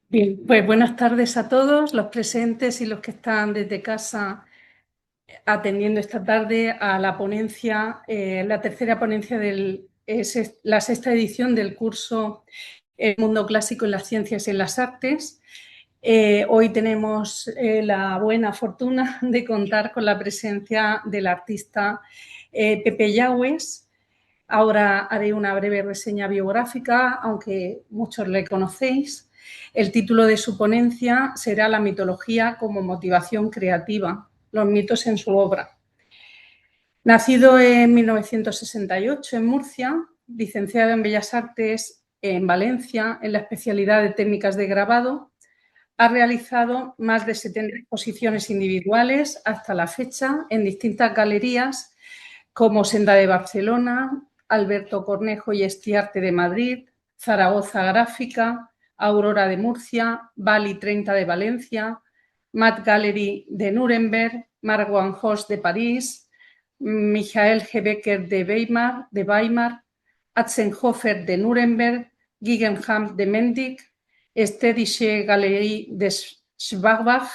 Bien, pues buenas tardes a todos los presentes y los que están desde casa atendiendo esta tarde a la ponencia, la tercera ponencia la sexta edición del curso El mundo clásico en las ciencias y en las artes. Hoy tenemos la buena fortuna de contar con la presencia del artista Pepe Yagües. Ahora haré una breve reseña biográfica, aunque muchos le conocéis. El título de su ponencia será La mitología como motivación creativa, los mitos en su obra. Nacido en 1968 en Murcia, licenciado en Bellas Artes en Valencia en la especialidad de técnicas de grabado, ha realizado más de 70 exposiciones individuales hasta la fecha en distintas galerías como Senda de Barcelona, Alberto Cornejo y Estiarte de Madrid, Zaragoza Gráfica, Aurora de Murcia, Bali 30 de Valencia, Matt Gallery de Nuremberg, Marwan Host de París, Michael G. Becker de Weimar, Atzenhofer de Nuremberg, Guggenheim de Mendig, Städtische Galerie de Schwabach,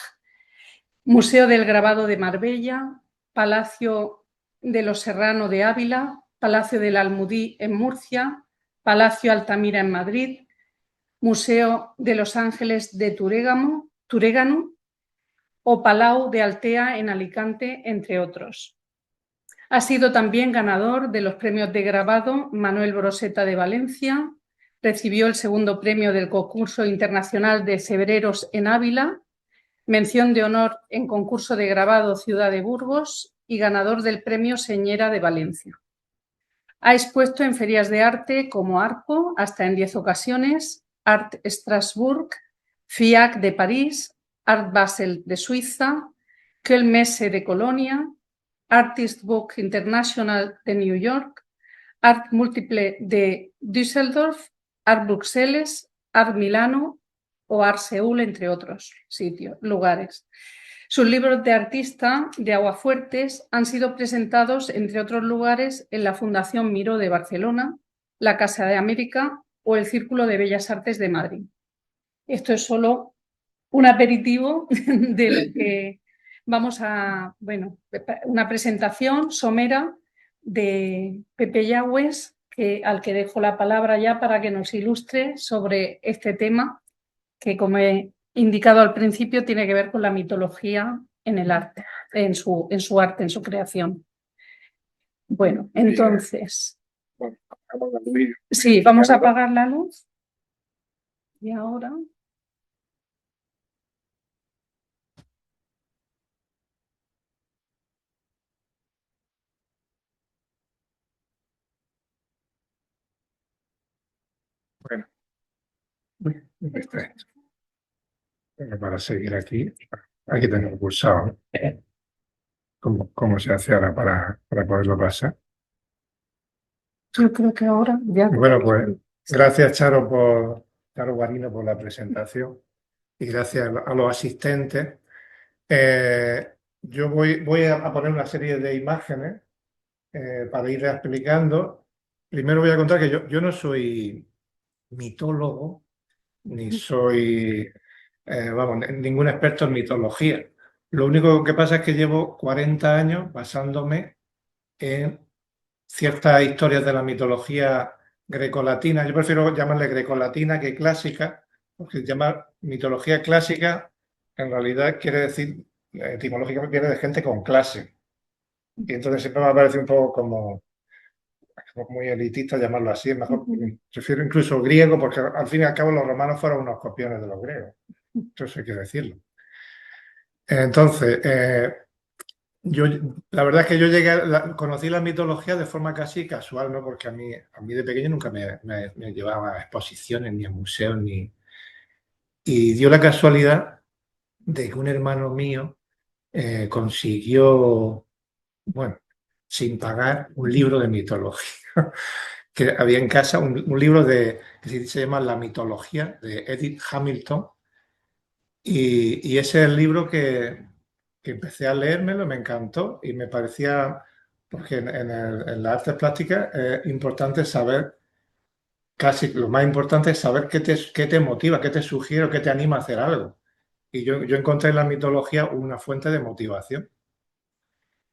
Museo del Grabado de Marbella, Palacio de los Serrano de Ávila, Palacio del Almudí en Murcia, Palacio Altamira en Madrid, Museo de los Ángeles de Turégano o Palau de Altea en Alicante, entre otros. Ha sido también ganador de los premios de grabado Manuel Broseta de Valencia, recibió el segundo premio del concurso internacional de Cebreros en Ávila, mención de honor en concurso de grabado Ciudad de Burgos y ganador del premio Señera de Valencia. Ha expuesto en ferias de arte como ARPO hasta en 10 ocasiones, Art Strasbourg, FIAC de París, Art Basel de Suiza, Köln-Messe de Colonia, Artist Book International de New York, Art Múltiple de Düsseldorf, Art Bruxelles, Art Milano o Art Seúl, entre otros lugares. Sus libros de artista de Aguafuertes han sido presentados, entre otros lugares, en la Fundación Miró de Barcelona, la Casa de América o el Círculo de Bellas Artes de Madrid. Esto es solo un aperitivo de lo que vamos a, bueno, una presentación somera de Pepe Yagües, al que dejo la palabra ya para que nos ilustre sobre este tema que, como he indicado al principio, tiene que ver con la mitología en el arte, en su arte, en su creación. Bueno, entonces, sí, vamos a apagar la luz. Y ahora, Bueno, para seguir aquí tengo pulsado. ¿Cómo se hace ahora para poderlo pasar? yo creo que ahora ya. Bueno, pues gracias, Charo Guarino, por la presentación y gracias a los asistentes. Yo voy a poner una serie de imágenes para ir explicando. Primero voy a contar que yo no soy mitólogo, ni soy, ningún experto en mitología. Lo único que pasa es que llevo 40 años basándome en ciertas historias de la mitología grecolatina. Yo prefiero llamarle grecolatina que clásica, porque llamar mitología clásica en realidad quiere decir, etimológicamente viene de gente con clase. Y entonces siempre me ha parecido un poco como muy elitista llamarlo así. Es mejor, prefiero incluso griego, porque al fin y al cabo los romanos fueron unos copiones de los griegos. Eso hay que decirlo. Entonces, la verdad es que yo conocí la mitología de forma casi casual, ¿no? Porque a mí de pequeño nunca me llevaba a exposiciones, ni a museos, Y dio la casualidad de que un hermano mío consiguió, bueno, sin pagar, un libro de mitología. Que había en casa un libro que se llama La mitología, de Edith Hamilton. Y ese es el libro que empecé a leérmelo, me encantó y me parecía, porque en las artes plásticas es importante saber casi lo más importante es saber qué te motiva, qué te sugiere o qué te anima a hacer algo. Y yo encontré en la mitología una fuente de motivación.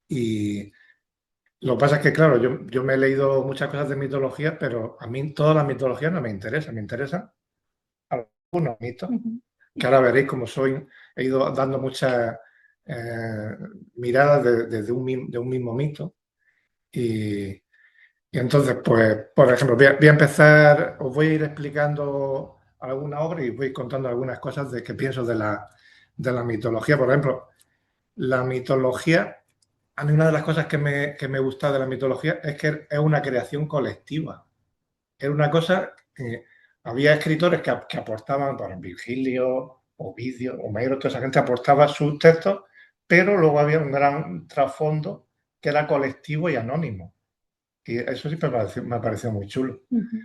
Y lo que pasa es que, claro, yo me he leído muchas cosas de mitología, pero a mí toda la mitología no me interesa. Me interesan algunos mitos, Ujú. que ahora veréis como soy, he ido dando muchas miradas desde de un mismo mito. Y, y entonces, pues, por ejemplo, voy a empezar, os voy a ir explicando alguna obra y voy contando algunas cosas de que pienso de la mitología. Por ejemplo, la mitología, a mí una de las cosas que me gusta de la mitología es que es una creación colectiva. Era una cosa que había escritores que aportaban, por Virgilio, Ovidio, Homero, toda esa gente aportaba sus textos, pero luego había un gran trasfondo que era colectivo y anónimo. Y eso sí me ha parecido muy chulo. Ujú.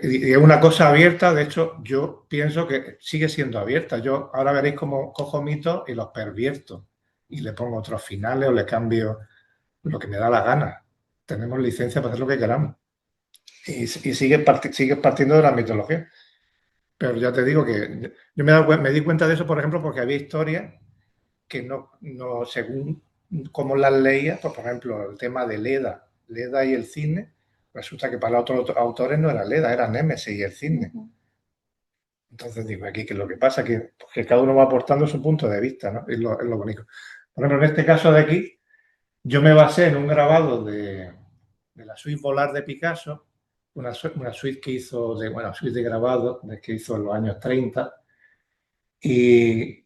Y es una cosa abierta, de hecho, yo pienso que sigue siendo abierta. Yo ahora veréis cómo cojo mitos y los pervierto y le pongo otros finales o le cambio lo que me da la gana. Tenemos licencia para hacer lo que queramos. Y sigue partiendo de la mitología. Pero ya te digo que yo me di cuenta de eso, por ejemplo, porque había historias que no según cómo las leía, pues, por ejemplo, el tema de Leda y el cisne, resulta que para los otros autores no era Leda, era Némesis y el cisne. Ujú. Entonces digo, aquí que lo que pasa es que cada uno va aportando su punto de vista, ¿no? Es lo bonito. Por ejemplo, en este caso de aquí, yo me basé en un grabado de la suite Volar de Picasso, una suite que hizo, bueno, suite de grabado que hizo en los años 30. Y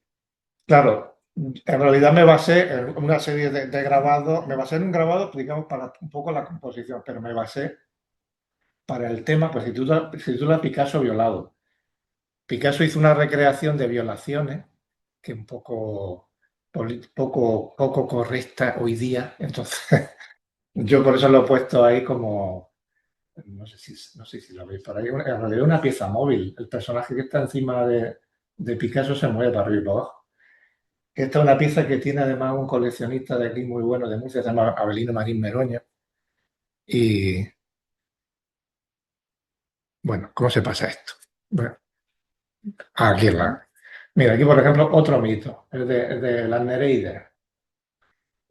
claro, en realidad me basé en una serie de grabados, me basé en un grabado, digamos, para un poco la composición, pero me basé para el tema, pues se titula Picasso violado. Picasso hizo una recreación de violaciones que un poco correcta hoy día. Entonces, yo por eso lo he puesto ahí como, no sé si lo veis por ahí, en realidad una pieza móvil. El personaje que está encima de Picasso se mueve para arriba y para abajo. Esta es una pieza que tiene además un coleccionista de aquí muy bueno de Murcia, se llama Abelino Marín Meroña. Y bueno, ¿cómo se pasa esto? Bueno, aquí la. Mira, aquí por ejemplo otro mito, el de las Nereidas.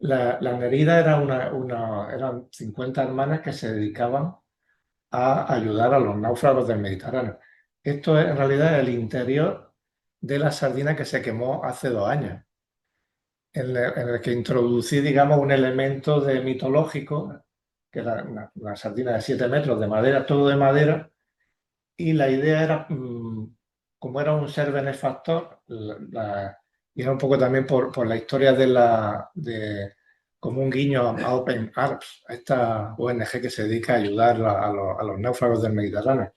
Las Nereidas eran 50 hermanas que se dedicaban a ayudar a los náufragos del Mediterráneo. Esto es en realidad el interior de la sardina que se quemó hace 2 años, en el que introducí, digamos, un elemento de mitológico, que era una sardina de 7 metros de madera, todo de madera, y la idea era, como era un ser benefactor, y era un poco también por la historia como un guiño a Open Arms, a esta ONG que se dedica a ayudar a los náufragos del Mediterráneo.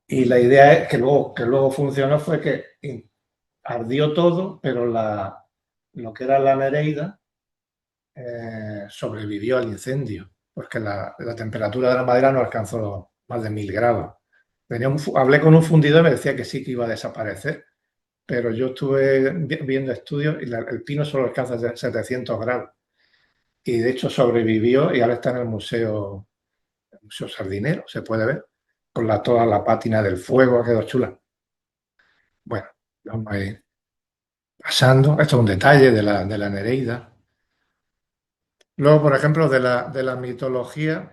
Y la idea es que luego funcionó fue que ardió todo, pero lo que era la Nereida sobrevivió al incendio, porque la temperatura de la madera no alcanzó más de 1000 grados. Hablé con un fundidor y me decía que sí que iba a desaparecer, pero yo estuve viendo estudios y el pino solo alcanza 700 grados. Y de hecho sobrevivió y ahora está en el Museo Sardinero, se puede ver, con toda la pátina del fuego, quedó chula. Bueno, vamos a ir pasando. Esto es un detalle de la Nereida. Luego, por ejemplo, de la mitología,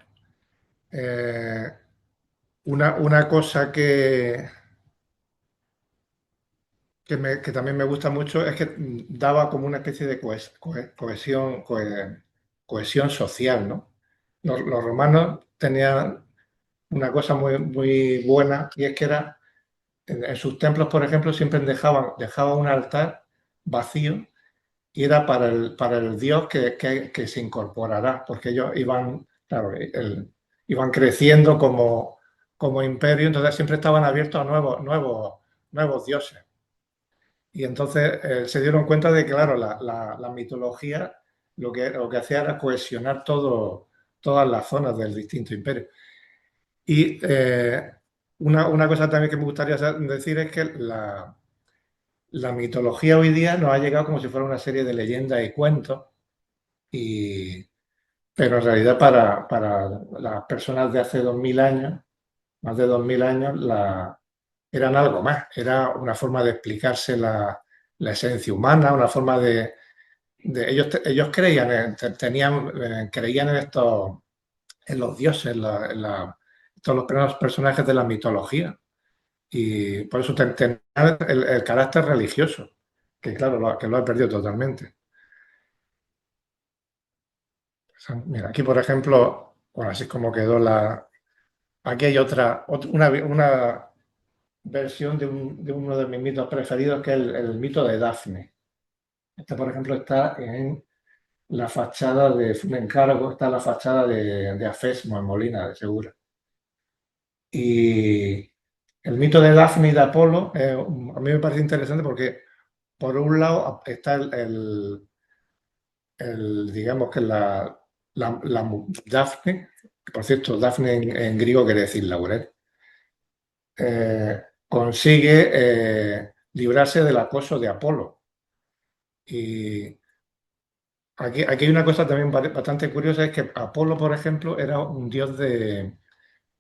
eh, una cosa que también me gusta mucho es que daba como una especie de cohesión social, ¿no? Los romanos tenían una cosa muy buena y es que era, en sus templos, por ejemplo, siempre dejaban un altar vacío y era para el dios que se incorporará, porque ellos iban, claro, iban creciendo como imperio, entonces siempre estaban abiertos a nuevos dioses. Y entonces se dieron cuenta de que, claro, la mitología lo que hacía era cohesionar todas las zonas del distinto imperio. Y una cosa también que me gustaría decir es que la mitología hoy día nos ha llegado como si fuera una serie de leyendas y cuentos, y, pero en realidad para las personas de hace 2000 años más de 2000 años, eran algo más. Era una forma de explicarse la esencia humana, una forma ellos creían, creían en estos, en los dioses, todos los primeros personajes de la mitología. Y por eso tenían el carácter religioso, que claro, que lo ha perdido totalmente. Mira, aquí por ejemplo, bueno, así es como quedó aquí hay una versión de uno de mis mitos preferidos, que es el mito de Dafne. Este, por ejemplo, está en la fachada fue un encargo, está en la fachada de Afesmo, en Molina de Segura. Y el mito de Dafne y de Apolo, a mí me parece interesante porque, por un lado, está digamos que Dafne, que por cierto, Dafne en griego quiere decir laurel, consigue librarse del acoso de Apolo. Y aquí hay una cosa también bastante curiosa, es que Apolo, por ejemplo, era un dios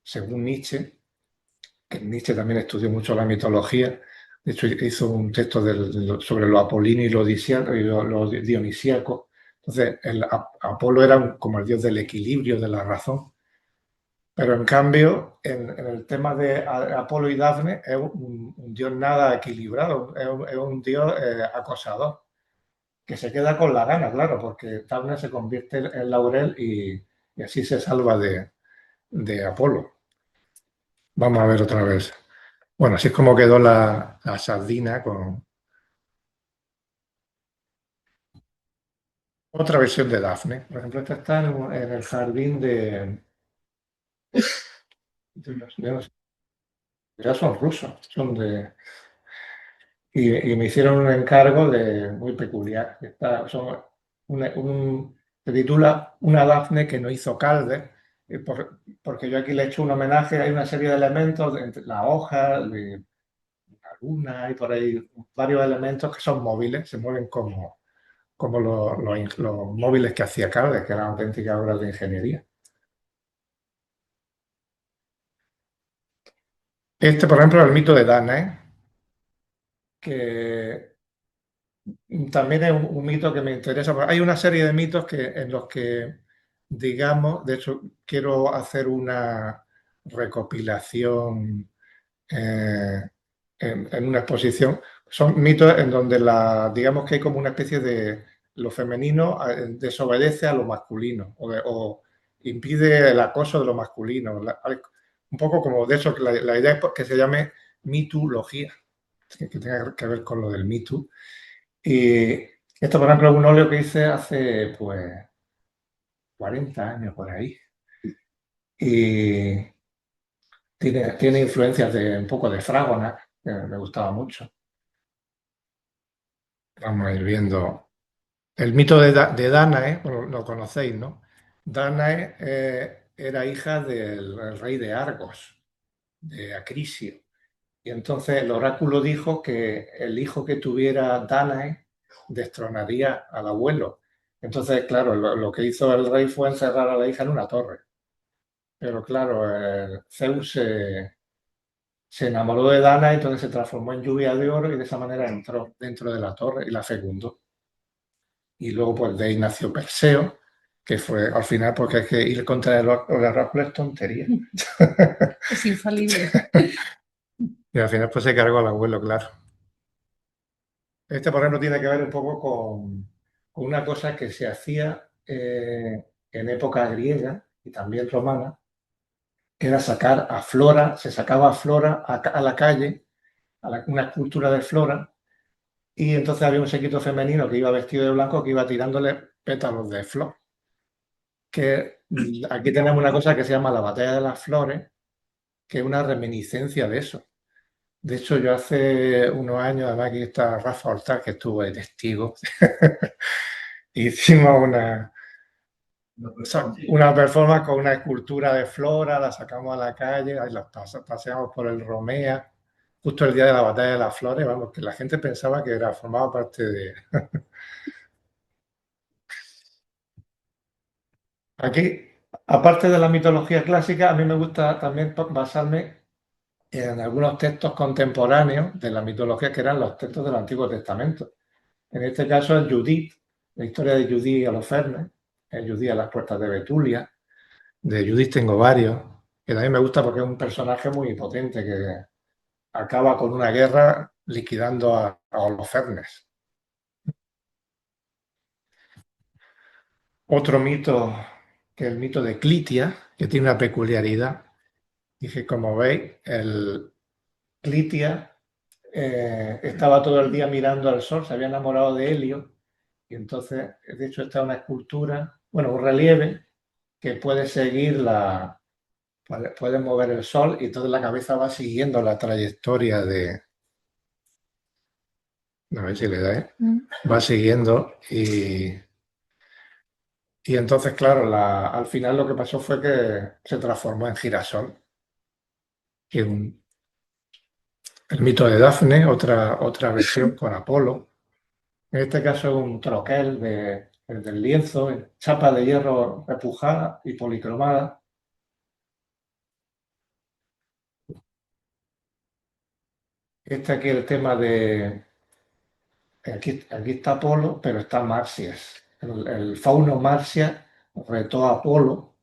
según Nietzsche, que Nietzsche también estudió mucho la mitología. De hecho, hizo un texto sobre lo apolíneo y lo dionisíaco. Entonces, Apolo era como el dios del equilibrio, de la razón. Pero en cambio, en el tema de Apolo y Dafne, es un dios nada equilibrado, es un dios acosador, que se queda con la gana, claro, porque Dafne se convierte en laurel y así se salva de Apolo. Vamos a ver otra vez. Bueno, así es como quedó la sardina con otra versión de Dafne. Por ejemplo, esta está en el jardín no sé, ya son rusos, y me hicieron un encargo muy peculiar. Se titula Una Dafne que no hizo Calder, porque yo aquí le he hecho un homenaje, hay una serie de elementos, entre la hoja, la luna, y por ahí varios elementos que son móviles, se mueven como los móviles que hacía Calder, que eran auténticas obras de ingeniería. Este, por ejemplo, es el mito de Danae, que también es un mito que me interesa. Hay una serie de mitos en los que, digamos, de hecho, quiero hacer una recopilación eh, en una exposición. Son mitos en donde digamos que hay como una especie de lo femenino desobedece a lo masculino o impide el acoso de lo masculino. Un poco como de eso, que la idea es que se llame mitología, que tenga que ver con lo del mito. Y esto, por ejemplo, es un óleo que hice hace, pues, 40 años por ahí. Y tiene influencias de un poco de Fragonard, que me gustaba mucho. Vamos a ir viendo. El mito de Danae, bueno, lo conocéis, ¿no? Danae era hija del rey de Argos, de Acrisio. Y entonces el oráculo dijo que el hijo que tuviera Danae destronaría al abuelo. Entonces, claro, lo que hizo el rey fue encerrar a la hija en una torre. Pero claro, Zeus se enamoró de Danae, entonces se transformó en lluvia de oro y de esa manera entró dentro de la torre y la fecundó. Y luego, pues de ahí nació Perseo, que fue al final, porque hay que ir contra el oráculo es tontería. Es infalible. Y al final, pues se cargó al abuelo, claro. Este, por ejemplo, tiene que ver un poco con una cosa que se hacía en época griega y también romana, que era sacar a Flora, se sacaba a Flora a la calle, una escultura de Flora, y entonces había un séquito femenino que iba vestido de blanco que iba tirándole pétalos de flor. Que aquí tenemos una cosa que se llama la batalla de las flores, que es una reminiscencia de eso. De hecho, yo hace unos años, además aquí está Rafa Hortal, que estuvo de testigo, hicimos una performance con una escultura de flora, la sacamos a la calle, ahí la paseamos por el Romea, justo el día de la batalla de las flores, vamos, que la gente pensaba que formaba parte de... Aquí aparte de la mitología clásica, a mí me gusta también basarme en algunos textos contemporáneos de la mitología que eran los textos del Antiguo Testamento. En este caso es Judith, la historia de Judith y Holofernes, Judith a las puertas de Betulia. De Judith tengo varios, que también me gusta porque es un personaje muy potente que acaba con una guerra liquidando a Holofernes. Otro mito, que es el mito de Clitia, que tiene una peculiaridad, y que como veis, el Clitia estaba todo el día mirando al sol, se había enamorado de Helio, y entonces, de hecho, está una escultura, bueno, un relieve que puede seguir puede mover el sol y toda la cabeza va siguiendo la trayectoria a ver si le da, ¿eh? Va siguiendo y entonces, claro, al final lo que pasó fue que se transformó en girasol. Y el mito de Dafne, otra versión con Apolo. En este caso es un troquel del lienzo, en chapa de hierro repujada y policromada. Este aquí el tema de... aquí está Apolo, pero está Marsias. El fauno Marsias retó a Apolo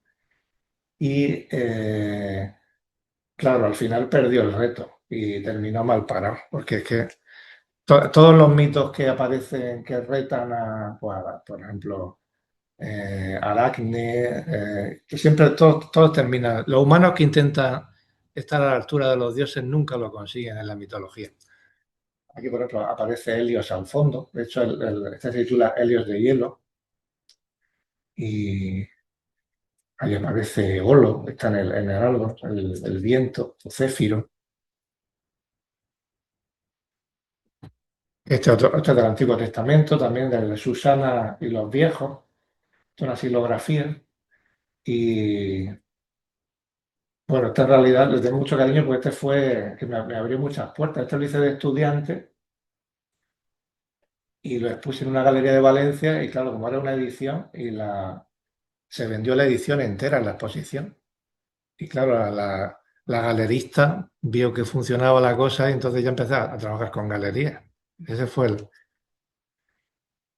y, claro, al final perdió el reto y terminó mal parado, porque es que todos los mitos que aparecen que retan pues, por ejemplo, Aracne, que siempre todos terminan. Los humanos que intentan estar a la altura de los dioses nunca lo consiguen en la mitología. Aquí, por ejemplo, aparece Helios al fondo. De hecho, este se titula Helios de hielo. Y ahí aparece Holo, está en el árbol, el viento, o Céfiro. Este es del Antiguo Testamento, también de Susana y los viejos. Es una silografía. Y bueno, esta en realidad le tengo mucho cariño porque este fue que me abrió muchas puertas. Este lo hice de estudiante y lo expuse en una galería de Valencia y claro, como era una edición se vendió la edición entera en la exposición. Y claro, la galerista vio que funcionaba la cosa y entonces ya empecé a trabajar con galerías. Ese fue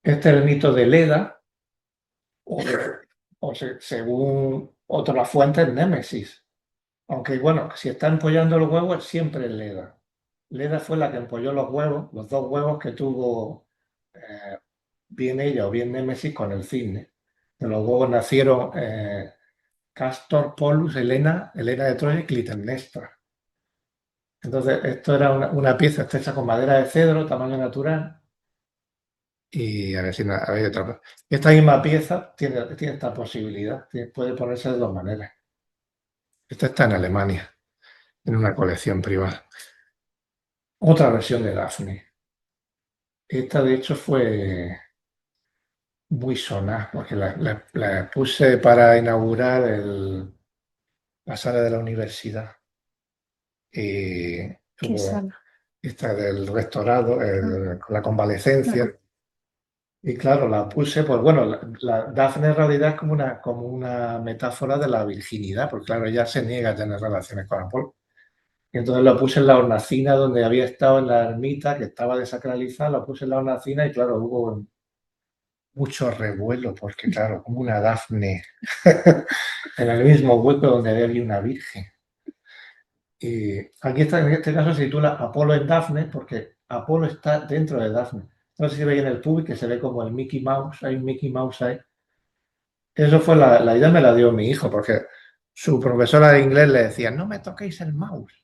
Este es el mito de Leda, o, según otras fuentes, Némesis. Aunque bueno, si está empollando los huevos, siempre es Leda. Leda fue la que empolló los huevos, los dos huevos que tuvo bien ella o bien Némesis con el cisne. De los huevos nacieron Castor, Pollux, Helena de Troya y Clitemnestra. Entonces, esto era una pieza hecha con madera de cedro, tamaño natural. Y a ver si hay otra. Esta misma pieza tiene esta posibilidad, puede ponerse de dos maneras. Esta está en Alemania, en una colección privada. Otra versión de Daphne. Esta, de hecho, fue muy sonada, porque la puse para inaugurar la sala de la universidad. Y ¿Qué tuvo sala? esta del rectorado, Ah, con la convalecencia. claro. Y claro, la puse, pues bueno, la Dafne en realidad es como una metáfora de la virginidad, porque claro, ella se niega a tener relaciones con Apolo. Y entonces la puse en la hornacina donde había estado en la ermita, que estaba desacralizada, la puse en la hornacina y claro, hubo mucho revuelo, porque claro, como una Dafne en el mismo hueco donde había una virgen. Y aquí está, en este caso se titula Apolo en Dafne, porque Apolo está dentro de Dafne. No sé si veis en el pub que se ve como el Mickey Mouse, hay un Mickey Mouse ahí. Eso fue la idea, me la dio mi hijo, porque su profesora de inglés le decía, no me toquéis el mouse.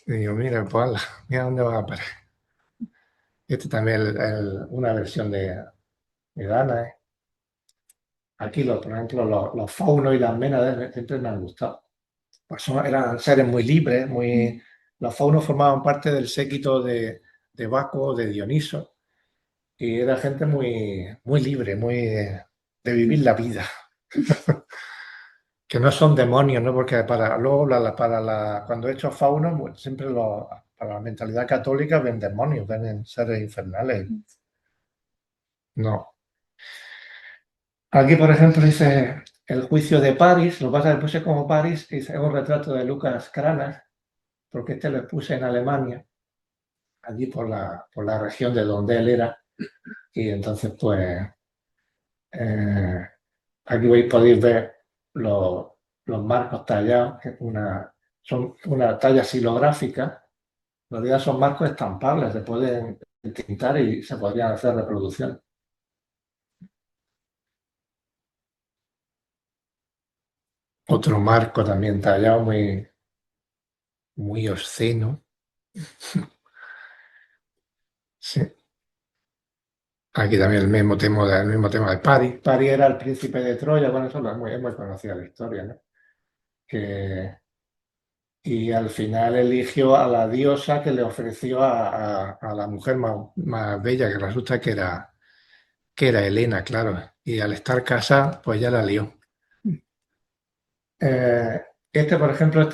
Y digo, mira, pues ala, mira dónde va a parar. Este también es una versión de Dana. Aquí, por ejemplo, los faunos y las ménades siempre me han gustado. Pues eran seres muy libres, los faunos formaban parte del séquito de Baco, de Dioniso, y era gente muy, muy libre, muy de vivir la vida. Que no son demonios, ¿no? Porque luego cuando he hecho faunos, pues, siempre para la mentalidad católica ven demonios, ven seres infernales. No. Aquí, por ejemplo, dice el juicio de París. Lo que pasa es que puse como París y es un retrato de Lucas Cranach, porque este lo puse en Alemania, allí por la región de donde él era. Y entonces, pues, eh, aquí podéis ver los, los marcos tallados, que son una talla silográfica. En realidad son marcos estampables, se pueden tintar y se podrían hacer reproducciones. Otro marco también tallado muy obsceno. Sí. Aquí también el mismo tema de París. París era el príncipe de Troya, bueno, eso es muy conocida la historia, ¿no? Que, y al final eligió a la diosa que le ofreció a la mujer más bella, que resulta que era Helena, claro. Y al estar casada, pues ya la lió. Eh, por ejemplo,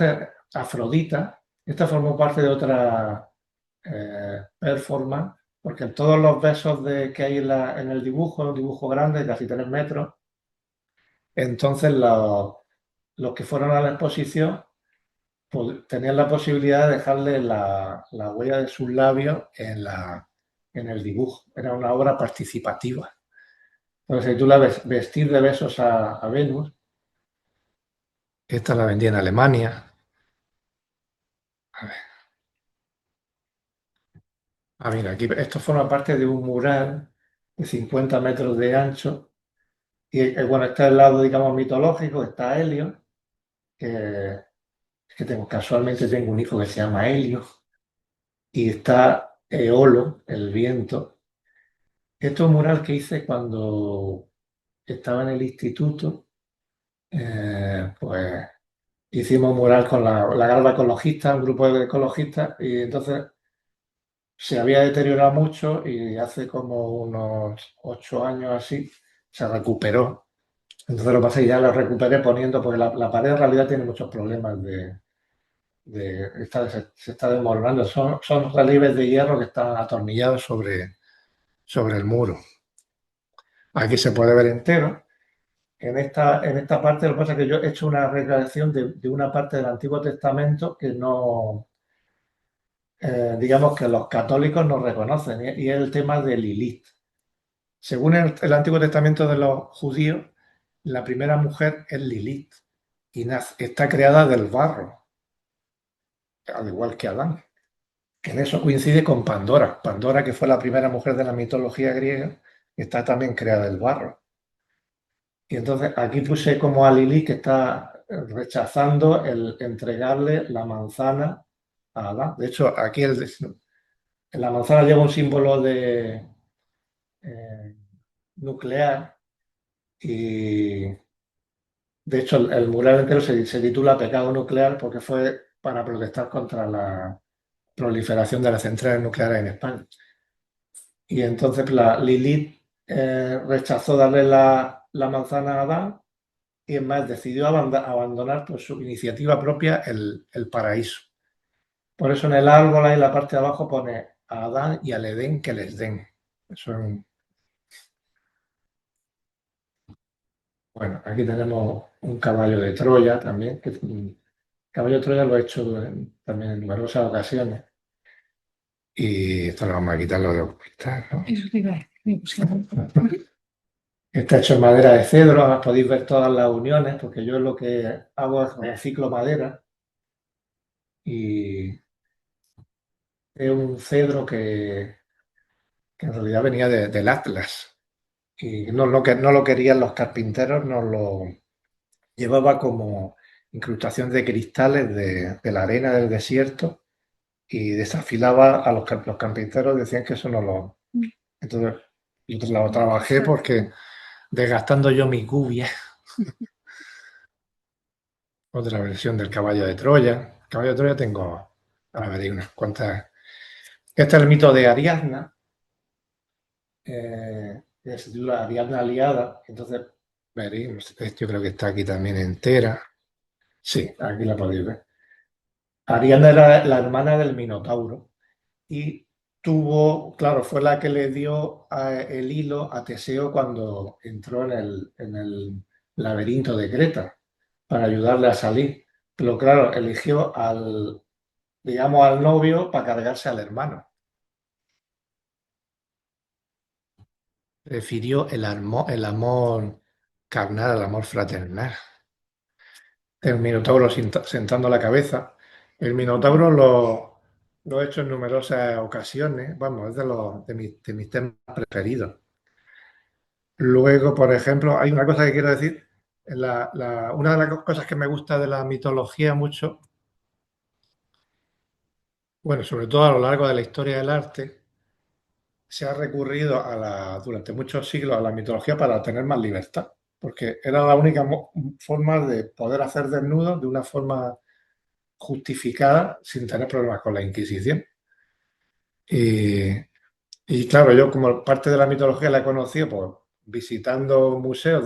Afrodita, esta formó parte de otra performance, porque en todos los besos que hay en el dibujo, un dibujo grande, casi 3 metros, entonces los que fueron a la exposición pues, tenían la posibilidad de dejarle la huella de sus labios en el dibujo. Era una obra participativa. Entonces, si tú la ves vestir de besos a Venus, esta la vendía en Alemania. A ver. Ah, mira, aquí esto forma parte de un mural de 50 metros de ancho. Y bueno, está el lado, digamos, mitológico, está Helio, que, casualmente tengo un hijo que se llama Helio, y está Eolo, el viento. Esto es un mural que hice cuando estaba en el instituto, pues hicimos un mural con la Garda Ecologista, un grupo de ecologistas, y entonces se había deteriorado mucho y hace como unos 8 años así se recuperó. Entonces lo que pasa es que ya lo recuperé poniendo, porque la pared en realidad tiene muchos problemas se está desmoronando. Son relieves de hierro que están atornillados sobre el muro. Aquí se puede ver entero. En esta parte, lo que pasa es que yo he hecho una recreación de una parte del Antiguo Testamento que no, digamos que los católicos no reconocen, y es el tema de Lilith. Según el Antiguo Testamento de los judíos, la primera mujer es Lilith y está creada del barro, al igual que Adán. En eso coincide con Pandora. Pandora, que fue la primera mujer de la mitología griega, está también creada del barro. Y entonces aquí puse como a Lilith que está rechazando el entregarle la manzana a Adán. De hecho, aquí la manzana lleva un símbolo de nuclear y de hecho el mural entero se titula Pecado nuclear porque fue para protestar contra la proliferación de las centrales nucleares en España. Y entonces la Lilith rechazó darle la manzana a Adán y es más, decidió abandonar por su iniciativa propia el paraíso. Por eso en el árbol, ahí en la parte de abajo, pone a Adán y al Edén que les den. Eso es bueno, aquí tenemos un caballo de Troya también, caballo de Troya lo he hecho también en numerosas ocasiones. Y esto lo vamos a quitar lo de ocultar, ¿no? Eso te iba a decir. Está hecho en madera de cedro, además podéis ver todas las uniones, porque yo lo que hago es reciclo madera y es un cedro que en realidad venía del Atlas. Y no lo querían los carpinteros, nos lo llevaba como incrustación de cristales de la arena del desierto y desafilaba a los carpinteros, decían que eso no lo... Entonces yo lo trabajé porque desgastando yo mi cubia, otra versión del caballo de Troya. El caballo de Troya tengo, ahora veréis unas cuantas. Este es el mito de Ariadna, que se titula Ariadna Aliada. Entonces veréis, yo creo que está aquí también entera. Sí, aquí la podéis ver. Ariadna era la hermana del Minotauro y tuvo, claro, fue la que le dio el hilo a Teseo cuando entró en el laberinto de Creta para ayudarle a salir. Pero claro, eligió al, digamos, al novio para cargarse al hermano. Prefirió el amor carnal, el amor fraternal. El Minotauro sentando la cabeza. El Minotauro lo he hecho en numerosas ocasiones. Vamos, es de mis temas preferidos. Luego, por ejemplo, hay una cosa que quiero decir. Una de las cosas que me gusta de la mitología mucho, bueno, sobre todo a lo largo de la historia del arte, se ha recurrido durante muchos siglos a la mitología para tener más libertad, porque era la única forma de poder hacer desnudos de una forma justificada sin tener problemas con la Inquisición. Y, y claro, yo como parte de la mitología la he conocido pues, visitando museos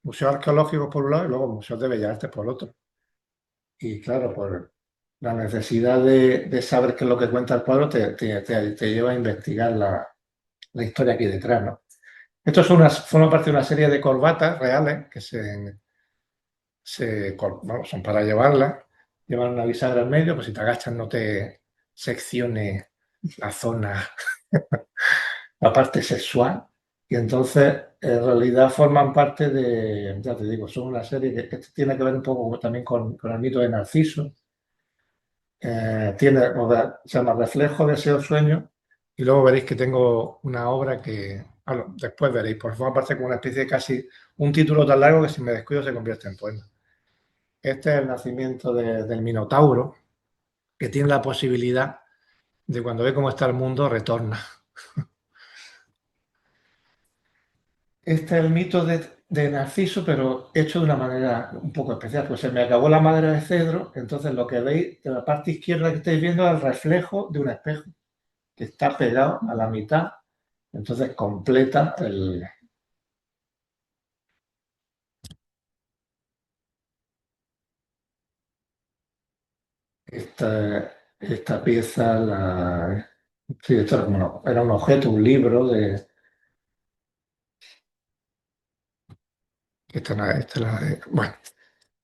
museos arqueológicos por un lado y luego museos de bellas artes por otro. Y claro, por la necesidad de saber qué es lo que cuenta el cuadro te lleva a investigar la historia aquí detrás, ¿no? Esto forma parte de una serie de corbatas reales que vamos, son para llevarlas. Llevan una bisagra en medio, pues si te agachas no te seccione la zona, la parte sexual. Y entonces, en realidad, forman parte ya te digo, son una serie que tiene que ver un poco también con el mito de Narciso. Se llama Reflejo, Deseo, Sueño. Y luego veréis que tengo una obra después veréis, por forma parte como una especie de casi un título tan largo que si me descuido se convierte en poema. Este es el nacimiento del Minotauro, que tiene la posibilidad de cuando ve cómo está el mundo, retorna. Este es el mito de Narciso, pero hecho de una manera un poco especial. Pues se me acabó la madera de cedro, entonces lo que veis de la parte izquierda que estáis viendo es el reflejo de un espejo que está pegado a la mitad, entonces completa esta pieza. Sí, esto era un objeto, un libro bueno,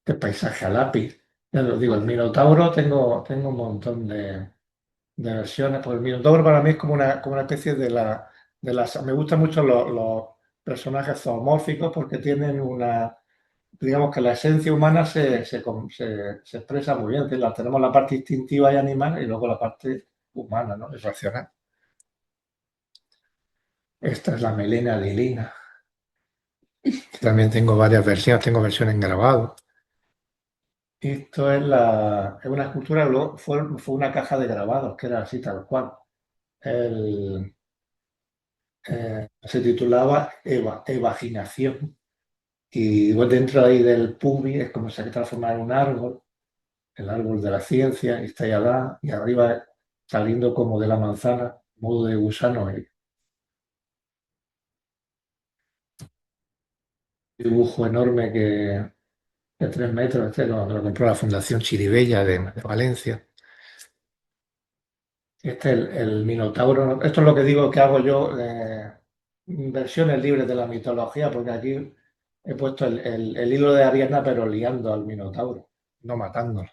de paisaje a lápiz. Ya os digo, el Minotauro tengo un montón de versiones, porque el Minotauro para mí es como una especie Me gustan mucho los personajes zoomórficos porque tienen digamos que la esencia humana se expresa muy bien. Es decir, tenemos la parte instintiva y animal y luego la parte humana, ¿no? Es racional. Esta es la melena de Lina. También tengo varias versiones, tengo versiones en grabado. Esto es una escultura, luego fue una caja de grabados, que era así tal cual. Se titulaba Evaginación. Y pues dentro ahí del pubi es como se ha transformado en un árbol, el árbol de la ciencia, y está ahí allá, y arriba saliendo como de la manzana, modo de gusano, el dibujo enorme de 3 metros, este lo compró la Fundación Chiribella de Valencia. Este es el Minotauro. Esto es lo que digo que hago yo, versiones libres de la mitología, porque aquí he puesto el hilo de Ariadna, pero liando al Minotauro, no matándolo.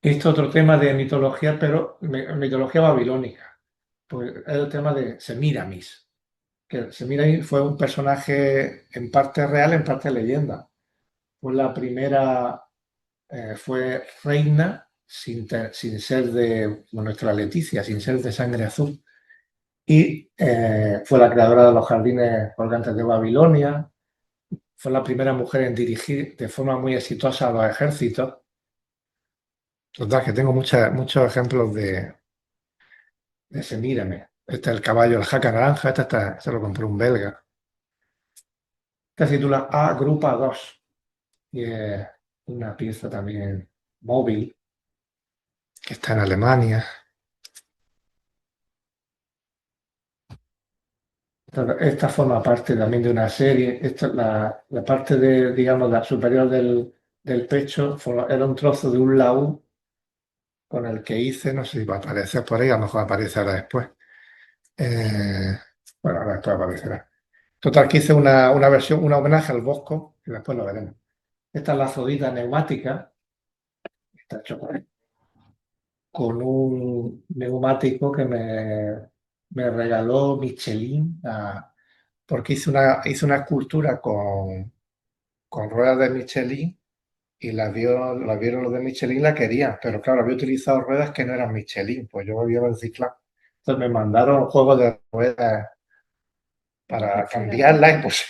Este es otro tema de mitología, pero mitología babilónica. Pues es el tema de Semíramis, que Semíramis fue un personaje en parte real, en parte leyenda. Fue la primera, fue reina sin ser como nuestra Leticia, sin ser de sangre azul. Y fue la creadora de los jardines colgantes de Babilonia. Fue la primera mujer en dirigir de forma muy exitosa a los ejércitos. Total, que tengo muchos ejemplos de Semírame. Este es el caballo, el jaca naranja, este lo compró un belga. Este se titula A Grupa 2 y es una pieza también móvil que está en Alemania. Esta forma parte también de una serie. La parte digamos, la superior del pecho era un trozo de un laúd con el que hice, no sé si va a aparecer por ahí, a lo mejor aparece ahora después. Eh, bueno, ahora después aparecerá. Total, que hice una versión, un homenaje al Bosco, y después lo veremos. Esta es la Zodita neumática, está hecho con un neumático que me regaló Michelin, porque hice una escultura con ruedas de Michelin y la vieron los de Michelin y la querían, pero claro, había utilizado ruedas que no eran Michelin, pues yo había reciclado. Entonces me mandaron juegos de ruedas para cambiarlas y pues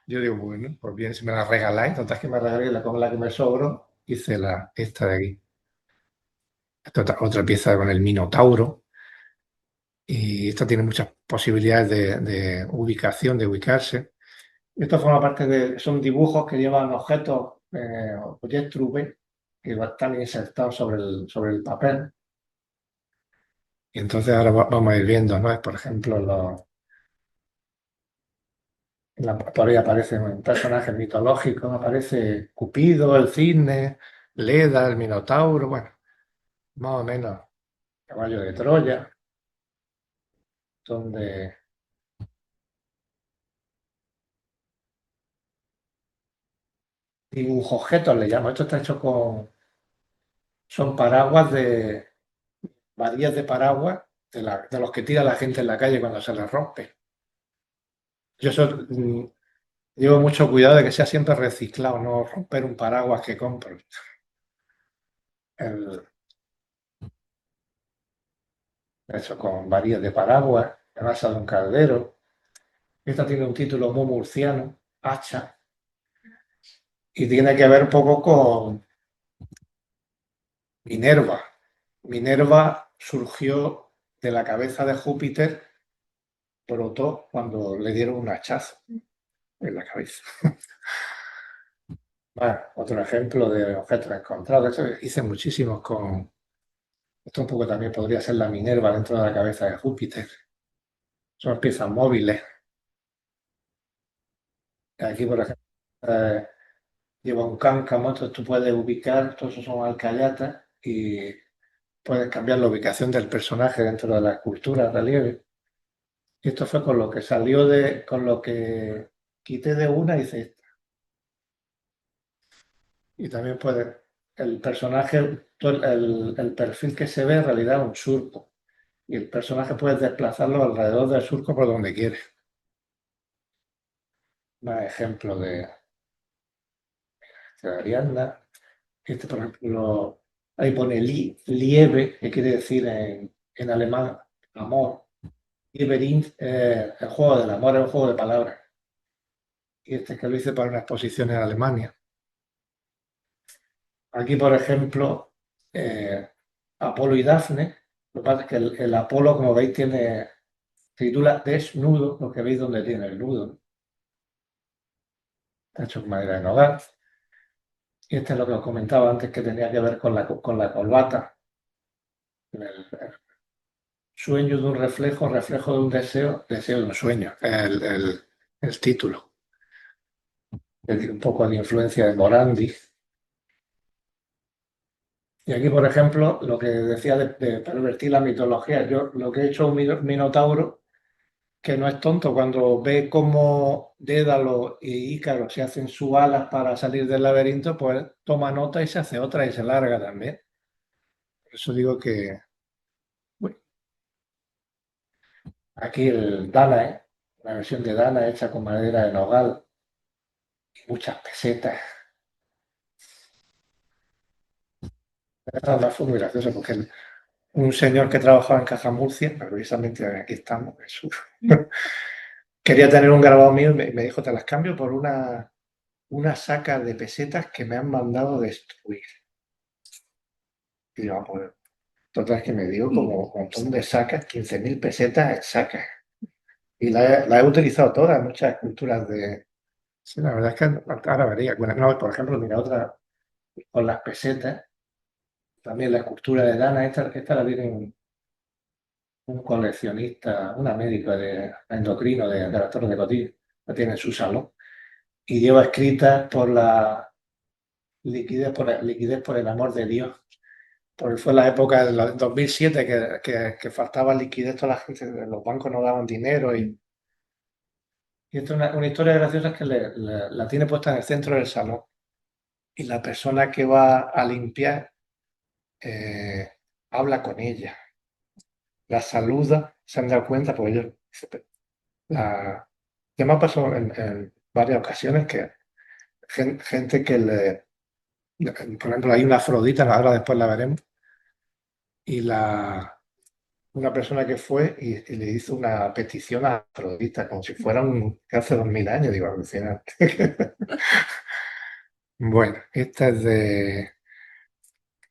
yo digo, bueno, pues bien, si me las regaláis, total que me regaléis con la que me sobró, hice esta de aquí. Esta otra pieza con el Minotauro y esta tiene muchas posibilidades de ubicación, de ubicarse. Esto forma parte son dibujos que llevan objetos, objetos V, que están insertados sobre el papel. Y entonces ahora vamos a ir viendo, ¿no? Por ejemplo, por ahí aparecen personajes mitológicos, aparece Cupido, el cisne, Leda, el Minotauro, bueno, más o menos, caballo de Troya, donde objetos le llamo. Esto está hecho son paraguas varillas de paraguas de los que tira la gente en la calle cuando se les rompe. Yo llevo mucho cuidado de que sea siempre reciclado, no romper un paraguas que compro. El- Hecho con varillas de paraguas, que basa de un caldero. Esta tiene un título muy murciano, hacha, y tiene que ver un poco con Minerva. Minerva surgió de la cabeza de Júpiter, brotó cuando le dieron un hachazo en la cabeza. Bueno, otro ejemplo de objetos encontrados. Esto hice muchísimos con. Esto un poco también podría ser la Minerva dentro de la cabeza de Júpiter. Son piezas móviles. Aquí, por ejemplo, eh, lleva un cáncamo, entonces tú puedes ubicar, todos esos son alcayatas, y puedes cambiar la ubicación del personaje dentro de la escultura, relieve. Y esto fue con lo que con lo que quité de una, hice esta. Y también el personaje, el perfil que se ve en realidad es un surco. Y el personaje puede desplazarlo alrededor del surco por donde quiere. Más ejemplo de Ariadna. Este, por ejemplo, ahí pone Liebe, que quiere decir en alemán amor. Lieberind, el juego del amor, es un juego de palabras. Y este que lo hice para una exposición en Alemania. Aquí, por ejemplo, Apolo y Dafne. Lo que pasa es que el Apolo, como veis, se titula Desnudo, lo que veis donde tiene el nudo. Está hecho con madera de nogal. Y este es lo que os comentaba antes, que tenía que ver con la corbata. El sueño de un reflejo, reflejo de un deseo, deseo de un sueño. El título. Un poco de influencia de Morandi. Y aquí, por ejemplo, lo que decía de pervertir la mitología. Yo lo que he hecho un minotauro que no es tonto cuando ve cómo Dédalo y Ícaro se hacen sus alas para salir del laberinto, pues toma nota y se hace otra y se larga también. Por eso digo que bueno, aquí el Danae, la versión de Dana hecha con madera de nogal y muchas pesetas. Además fue muy gracioso porque un señor que trabajaba en Caja Murcia, precisamente aquí estamos, Jesús, quería tener un grabado mío y me dijo, te las cambio por una saca de pesetas que me han mandado destruir. Y yo, "Ah, pues total, que me dio como un montón de sacas, 15.000 pesetas en sacas. Y la he utilizado todas, en muchas esculturas de. Sí, la verdad es que ahora vería. Bueno, no, por ejemplo, mira, otra con las pesetas, también la escultura de Dana, esta la tiene un coleccionista, una médica endocrino de la Torre de Cotillo, la tiene en su salón. Y lleva escrita por la liquidez por el amor de Dios. porque fue la época del 2007 que faltaba liquidez, toda la gente, los bancos no daban dinero y esto es una historia graciosa que la tiene puesta en el centro del salón y la persona que va a limpiar eh, habla con ella, la saluda, se han dado cuenta, porque ellos, la, ya me ha pasado en varias ocasiones que gente que por ejemplo, hay una Afrodita, ahora después la veremos, y una persona que fue y le hizo una petición a Afrodita, como si fuera que hace 2000 años, digo, alucinante. Bueno, esto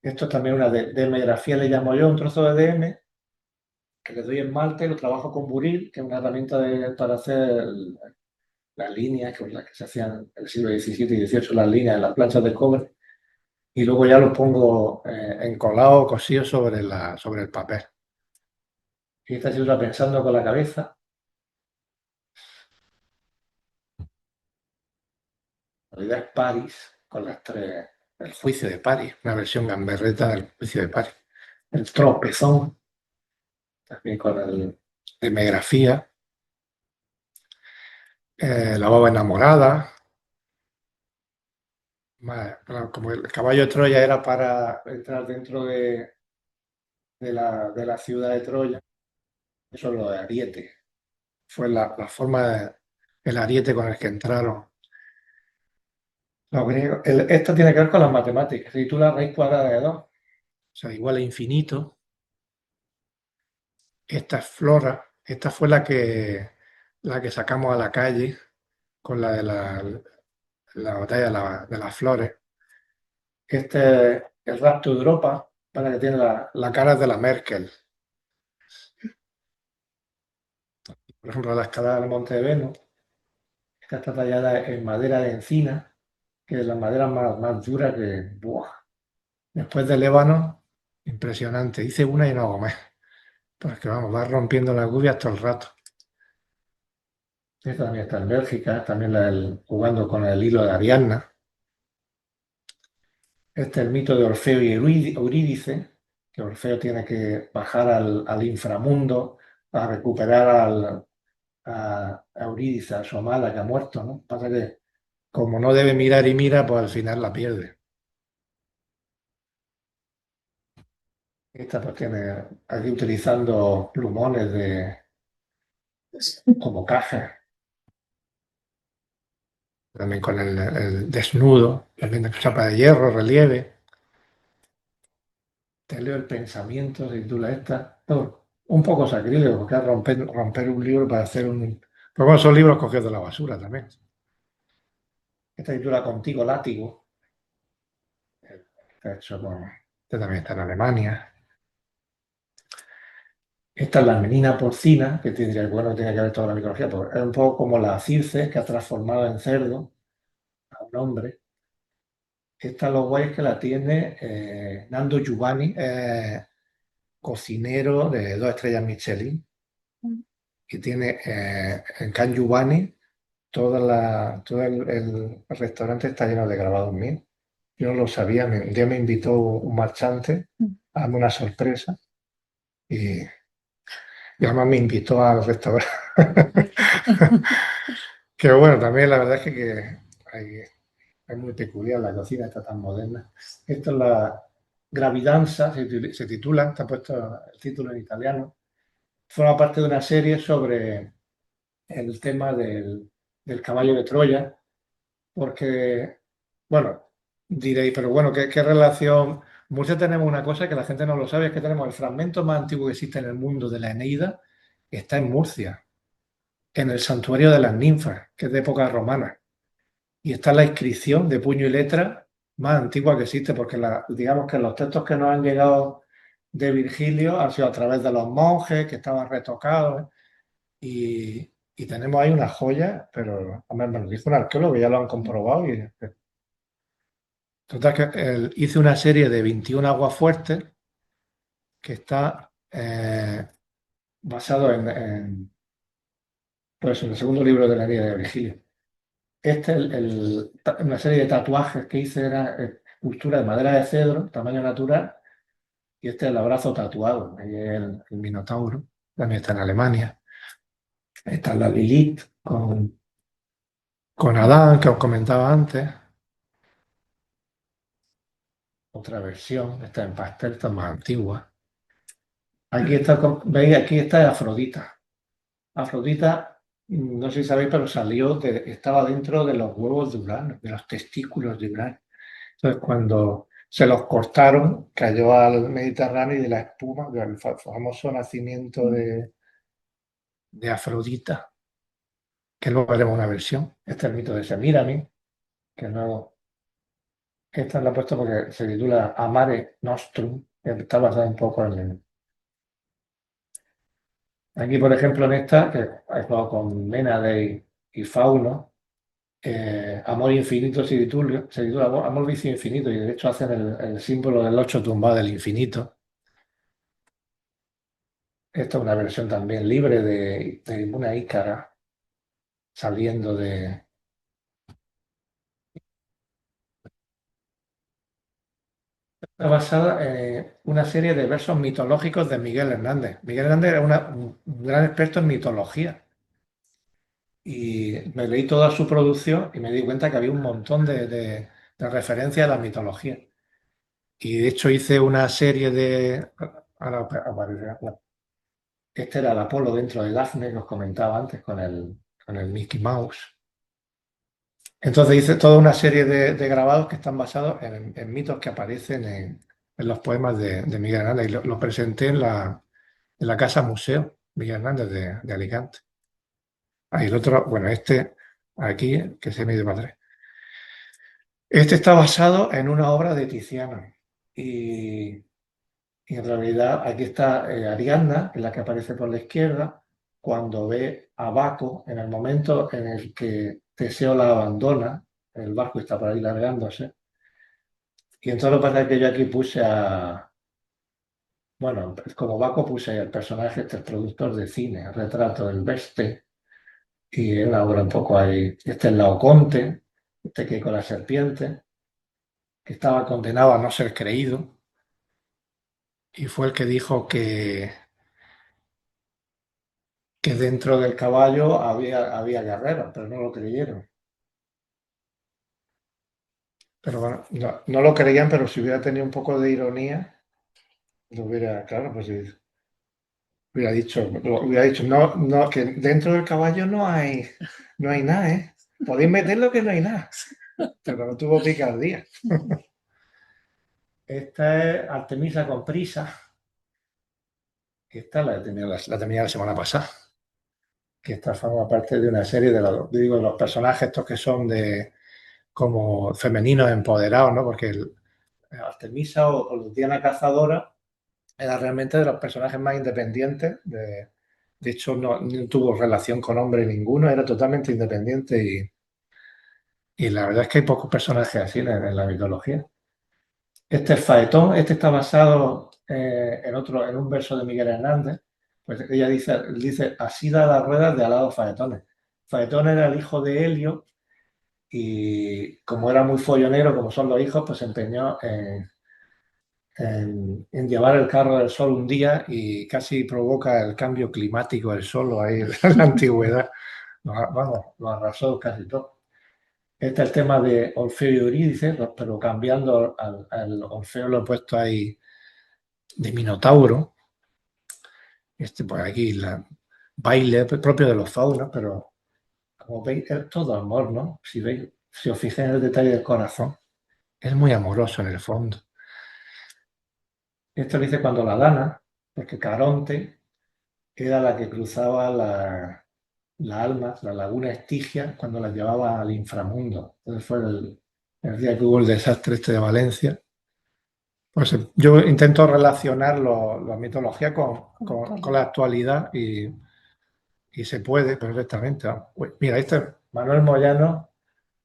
es también una de megrafía, le llamo yo, un trozo de DM que le doy esmalte, lo trabajo con buril, que es una herramienta para hacer las líneas, con las que se hacían en el siglo XVII y XVIII, las líneas en las planchas de cobre, y luego ya lo pongo encolado, cosido sobre el papel. Y esta se usa pensando con la cabeza. La realidad es París, con las tres, el juicio de París, una versión gamberreta del juicio de París. El tropezón, también con el de megrafía. La baba enamorada. Claro, como el caballo de Troya era para entrar dentro de la ciudad de Troya, eso es lo de ariete. Fue la forma, el ariete con el que entraron los griegos. Esto tiene que ver con las matemáticas. Si tú la raíz cuadrada de 2, o sea, igual a infinito, esta es flora, esta fue la que sacamos a la calle con la batalla de las flores. Este es el rapto de Europa, para que tiene la cara de la Merkel. Por ejemplo, la escalada del Monte de Venus, esta está tallada en madera de encina, que es la madera más dura que... ¡Buah! Después del ébano, impresionante. Hice una y no hago más. Porque vamos, va rompiendo las gubias todo el rato. Esta también está en Bélgica, también jugando con el hilo de Ariadna. Este es el mito de Orfeo y Eurídice, que Orfeo tiene que bajar al inframundo para recuperar a Eurídice, a su amada que ha muerto, ¿no? Pasa que como no debe mirar y mira, pues al final la pierde. Esta pues tiene aquí utilizando plumones como cajas, también con el desnudo, también de chapa de hierro, relieve. Te leo el pensamiento, se titula esta. No, un poco sacrílego, porque es romper un libro para hacer un... Pero bueno, son libros cogidos de la basura también. Esta titula Contigo látigo. Está hecho este también está en Alemania. Esta es la menina porcina, que tendría, bueno, tiene que ver toda la mitología, pero es un poco como la Circe, que ha transformado en cerdo a un hombre. Esta lo guay es que la tiene Nando Giovanni, cocinero de 2 estrellas Michelin, y tiene en Can Giovanni todo el restaurante está lleno de grabados míos. Yo no lo sabía, un día me invitó un marchante a darme una sorpresa y además me invitó al restaurante. Que bueno, también la verdad es que es muy peculiar la cocina, está tan moderna. Esto es la Gravidanza, se titula, está puesto el título en italiano. Forma parte de una serie sobre el tema del caballo de Troya, porque, bueno, diréis, pero bueno, ¿qué relación? Murcia tenemos una cosa que la gente no lo sabe, es que tenemos el fragmento más antiguo que existe en el mundo de la Eneida, que está en Murcia, en el santuario de las ninfas, que es de época romana. Y está la inscripción de puño y letra más antigua que existe, porque digamos que los textos que nos han llegado de Virgilio han sido a través de los monjes, que estaban retocados, y tenemos ahí una joya, pero a me lo dijo un arqueólogo, ya lo han comprobado. Total, que hice una serie de 21 aguafuertes que está basado pues, en el segundo libro de la Guía de Virgilio. Una serie de tatuajes que hice era escultura de madera de cedro, tamaño natural, Y este es el abrazo tatuado, ahí es el Minotauro, también está en Alemania. Está la Lilith con Adán, que os comentaba antes. Otra versión, esta en pastel, esta es más antigua. Aquí está, veis, aquí está Afrodita. Afrodita, no sé si sabéis, pero estaba dentro de los huevos de Urano, de los testículos de Urano. Entonces, cuando se los cortaron, cayó al Mediterráneo y de la espuma, del famoso nacimiento de Afrodita, que luego haremos una versión. Este es el mito de Semíramis, que no, esta la he puesto porque se titula Amare Nostrum, que está basada un poco en... Aquí, por ejemplo, en esta, que he jugado con Ménade y Fauno, Amor Infinito se titula Amor Vicio Infinito, y de hecho hacen el símbolo del ocho tumbado del infinito. Esta es una versión también libre de una ícara saliendo de... Está basada en una serie de versos mitológicos de Miguel Hernández. Miguel Hernández era un gran experto en mitología y me leí toda su producción y me di cuenta que había un montón de referencias a la mitología. Y de hecho hice una serie de... Ahora aparecerá, bueno, este era el Apolo dentro de Dafne, que os comentaba antes, con el Mickey Mouse. Entonces hice toda una serie de grabados que están basados en mitos que aparecen en los poemas de Miguel Hernández. Y lo presenté en la Casa Museo Miguel Hernández de Alicante. Ahí el otro, bueno, este aquí, que se me ha ido para atrás. Este está basado en una obra de Tiziano. Y, y en realidad aquí está Ariadna, que es la que aparece por la izquierda, cuando ve a Baco, en el momento en el que Teseo la abandona, el barco está por ahí largándose. Y entonces lo que pasa es que yo aquí puse bueno, como Baco puse el personaje, este es productor de cine, el retrato del Beste, y es una obra un poco ahí. Este es Laoconte, este que con la serpiente, que estaba condenado a no ser creído, y fue el que dijo que dentro del caballo había guerreros, pero no lo creyeron. Pero bueno, no lo creían, pero si hubiera tenido un poco de ironía, lo hubiera, claro, pues sí, hubiera dicho, no, no, que dentro del caballo no hay nada, ¿eh? Podéis meterlo que no hay nada. Pero no tuvo picardía. Esta es Artemisa con prisa. Esta la tenía la semana pasada. Que esta forma parte de una serie de los personajes estos que son como femeninos empoderados, ¿no? Porque Artemisa o Diana Cazadora era realmente de los personajes más independientes. De hecho, no tuvo relación con hombre ninguno, era totalmente independiente y la verdad es que hay pocos personajes así en la mitología. Este es Faetón, este está basado en un verso de Miguel Hernández. Pues ella dice, así da las ruedas de alados Faetones. Faetón era el hijo de Helio y como era muy follonero, como son los hijos, pues se empeñó en llevar el carro del sol un día y casi provoca el cambio climático del sol ahí en la antigüedad. Vamos, lo arrasó casi todo. Este es el tema de Orfeo y Eurídice, pero cambiando al Orfeo lo he puesto ahí de Minotauro. Pues aquí baile propio de los faunos, pero como veis es todo amor, ¿no? Si os fijáis en el detalle del corazón, es muy amoroso en el fondo. Esto lo dice cuando la dana, porque Caronte era la que cruzaba la alma, la laguna Estigia, cuando la llevaba al inframundo. Entonces fue el día que hubo el desastre este de Valencia. Pues yo intento relacionar la mitología con la actualidad y se puede perfectamente. Vamos. Uy, mira, este es Manuel Moyano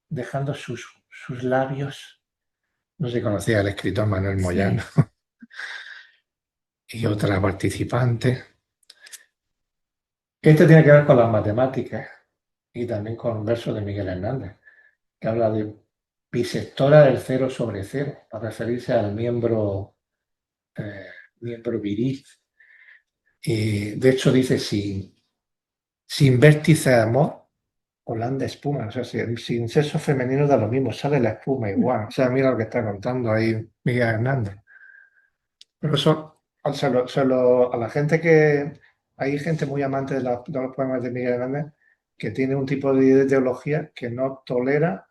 dejando sus labios. No se conocía el escritor Manuel Moyano. Sí. Y otra participante. Este tiene que ver con las matemáticas y también con versos de Miguel Hernández, que habla de bisectora del cero sobre cero, para referirse al miembro miembro viril. Y de hecho dice, sin vértice de amor, Holanda espuma. O sea, sin sexo femenino da lo mismo, sale la espuma igual. O sea, mira lo que está contando ahí Miguel Hernández. Pero eso, a la gente que... Hay gente muy amante de los poemas de Miguel Hernández que tiene un tipo de ideología que no tolera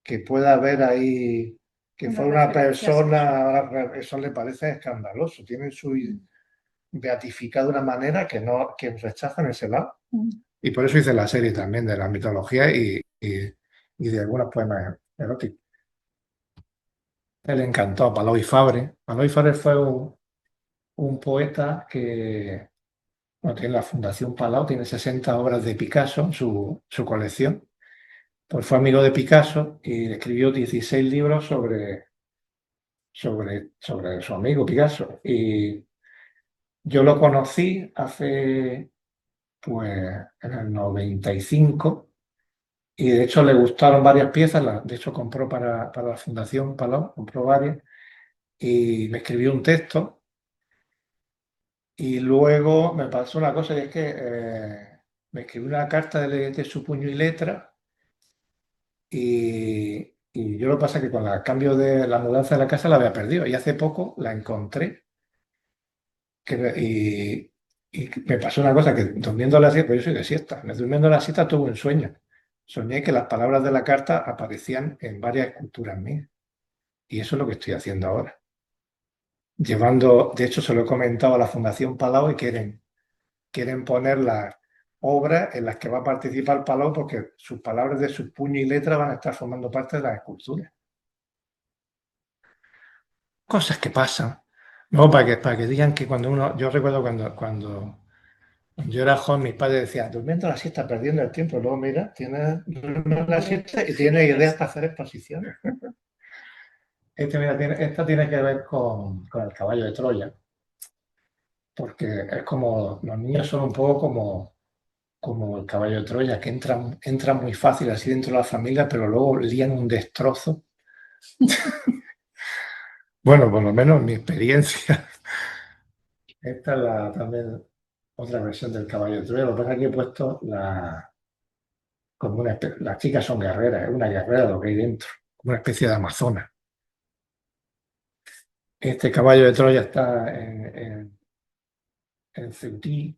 que pueda haber ahí, que Una fuera una referencia sexual. persona, eso le parece escandaloso. Tienen su beatificado de una manera que no, que rechazan ese lado. Y por eso hice la serie también de la mitología y de algunos poemas eróticos. Él encantó a Palau y Fabre. Palau y Fabre fue un poeta que bueno, tiene la Fundación Palau, tiene 60 obras de Picasso en su colección. Pues fue amigo de Picasso y escribió 16 libros sobre su amigo Picasso. Y yo lo conocí hace, pues, en el 95 y de hecho le gustaron varias piezas, de hecho compró para la Fundación Palau, compró varias y me escribió un texto y luego me pasó una cosa y es que me escribió una carta de su puño y letra y yo lo que pasa es que con el cambio de la mudanza de la casa la había perdido y hace poco la encontré y me pasó una cosa que durmiendo la siesta, pues yo soy de siesta, durmiendo la siesta tuve un sueño. Soñé que las palabras de la carta aparecían en varias esculturas mías. Y eso es lo que estoy haciendo ahora. Llevando, de hecho, se lo he comentado a la Fundación Palau y quieren poner las obras en las que va a participar Palau porque sus palabras de su puño y letra van a estar formando parte de las esculturas. Cosas que pasan. No, para que digan que cuando uno, yo recuerdo cuando yo era joven, mis padres decían, durmiendo la siesta, perdiendo el tiempo. Luego, mira, tienes la siesta y tienes ideas para hacer exposiciones. Mira, esta tiene que ver con el caballo de Troya, porque es como, los niños son un poco como el caballo de Troya, que entran muy fácil así dentro de la familia, pero luego lían un destrozo. Bueno, por lo menos mi experiencia. Esta es también otra versión del caballo de Troya. Lo que pasa es que aquí he puesto las chicas son guerreras, es una guerrera lo que hay dentro, como una especie de amazona. Este caballo de Troya está en Ceutí.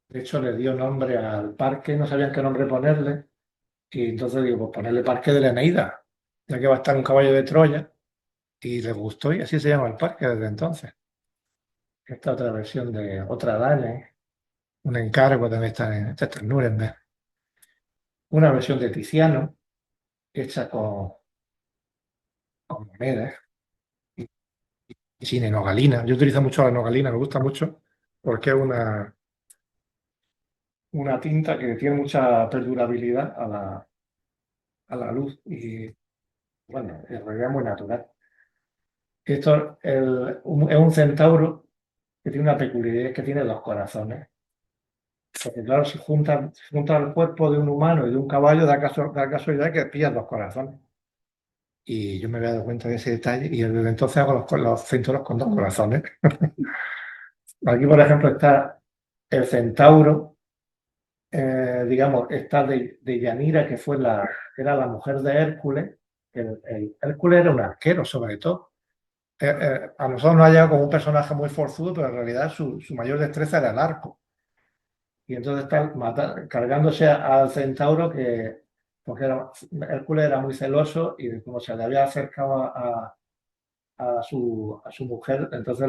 De hecho, le dio nombre al parque, no sabían qué nombre ponerle. Y entonces digo, pues ponerle Parque de la Eneida, ya que va a estar un caballo de Troya. Y les gustó y así se llama el parque desde entonces. Esta otra versión de otra Dane, un encargo también está en Nuremberg. Una versión de Tiziano, hecha con monedas y sin enogalina. Yo utilizo mucho la enogalina, me gusta mucho, porque es una tinta que tiene mucha perdurabilidad a la luz y, bueno, en realidad es muy natural. Esto es un centauro que tiene una peculiaridad, que tiene dos corazones. Porque claro, si junta el cuerpo de un humano y de un caballo, da casualidad que pillan dos corazones. Y yo me había dado cuenta de ese detalle y desde entonces hago los centauros con dos corazones. Aquí, por ejemplo, está el centauro, digamos, está de Yanira, era la mujer de Hércules. Hércules era un arquero, sobre todo. A nosotros nos ha llegado como un personaje muy forzudo, pero en realidad su mayor destreza era el arco. Y entonces está cargándose al centauro porque Hércules era muy celoso y como se le había acercado a su mujer, entonces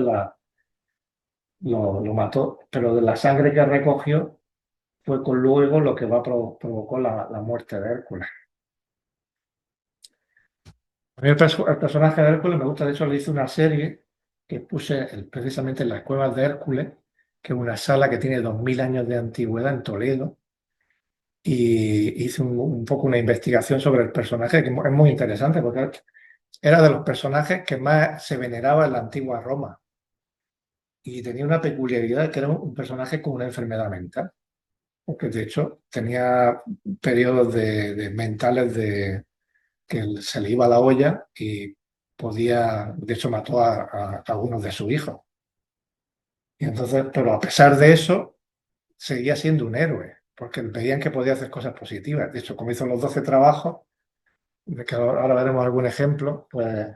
lo mató. Pero de la sangre que recogió fue con luego lo que provocó la muerte de Hércules. A mí el personaje de Hércules me gusta, de hecho le hice una serie que puse precisamente en las cuevas de Hércules, que es una sala que tiene 2000 años de antigüedad en Toledo, y hice un poco una investigación sobre el personaje, que es muy interesante porque era de los personajes que más se veneraba en la antigua Roma y tenía una peculiaridad que era un personaje con una enfermedad mental, porque de hecho tenía periodos mentales de que se le iba la olla y de hecho mató a algunos de sus hijos. Y entonces, pero a pesar de eso, seguía siendo un héroe, porque veían que podía hacer cosas positivas. De hecho, como hizo los 12 trabajos, de que ahora veremos algún ejemplo, pues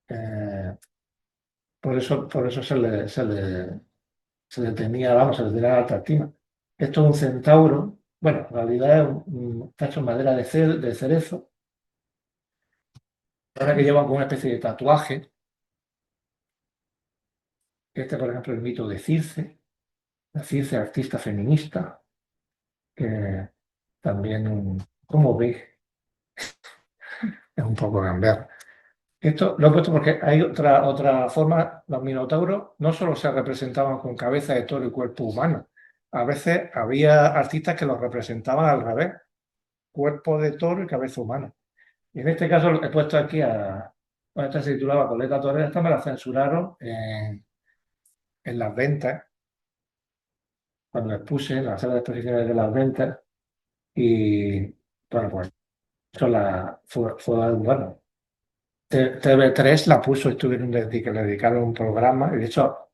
eh, por eso se le tenía, vamos, se le tenía alta estima. Esto es un centauro, bueno, en realidad está hecho en madera de cerezo, ahora que lleva como una especie de tatuaje. Este, por ejemplo, el mito de Circe, la Circe artista feminista, que también, como veis, es un poco cambiar. Esto lo he puesto porque hay otra forma, los minotauros no solo se representaban con cabeza de toro y cuerpo humano, a veces había artistas que los representaban al revés, cuerpo de toro y cabeza humana. Y en este caso he puesto aquí bueno, esta se titulaba Coleta Torera, esta me la censuraron en las ventas, cuando les puse en la sala de exposiciones de las ventas, y bueno, pues eso bueno. TV3 la puso, que le dedicaron un programa, y de hecho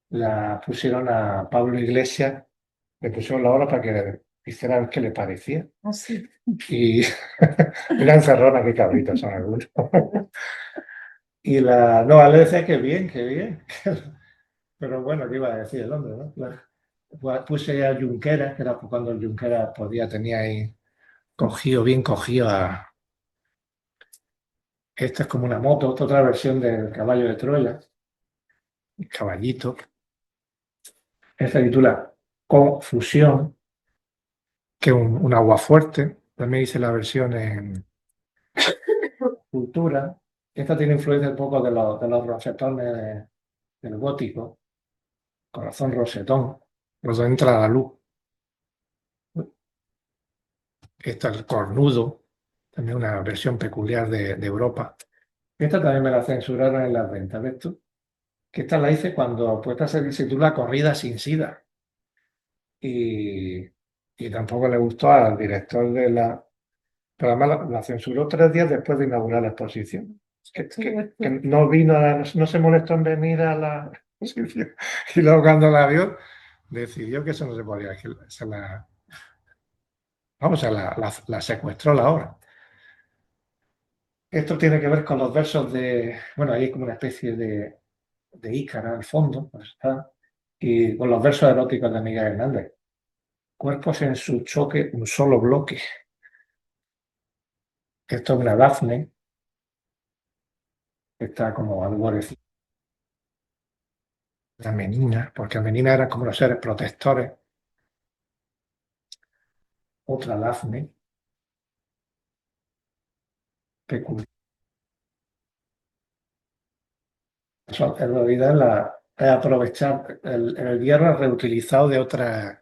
la pusieron a Pablo Iglesias, le pusieron la obra para que le hiciera ver qué le parecía. Ah, sí. Y una encerrona, qué cabritos son algunos. Y no, le decía que bien, que bien. Pero bueno, ¿qué iba a decir el hombre, no? Puse a Junqueras, que era cuando el Junqueras tenía ahí cogido, bien cogido a... Esta es como una moto, otra versión del caballo de Troya, el caballito. Esta se titula Confusión, que es un agua fuerte. También hice la versión en Cultura. Esta tiene influencia un poco de los rosetones del gótico, corazón rosetón, por donde entra la luz. Esta es el cornudo, también una versión peculiar de Europa. Esta también me la censuraron en las ventas, ¿ves tú? Que esta la hice cuando pues esta se titula Corrida sin SIDA. Y, y tampoco le gustó al director de la... Pero además la censuró 3 días después de inaugurar la exposición. Que no vino, no se molestó en venir a la exposición. Y luego cuando la vio, decidió que eso no se podía. Que vamos, la secuestró la obra. Esto tiene que ver con los versos de, bueno, hay como una especie de Ícara al fondo, pues está, y con los versos eróticos de Miguel Hernández. Cuerpos en su choque, un solo bloque. Esto es una Dafne, que está como arborecida. La menina, porque la menina eran como los seres protectores. Otra Dafne, peculiar. Eso, en realidad es aprovechar el hierro reutilizado de otras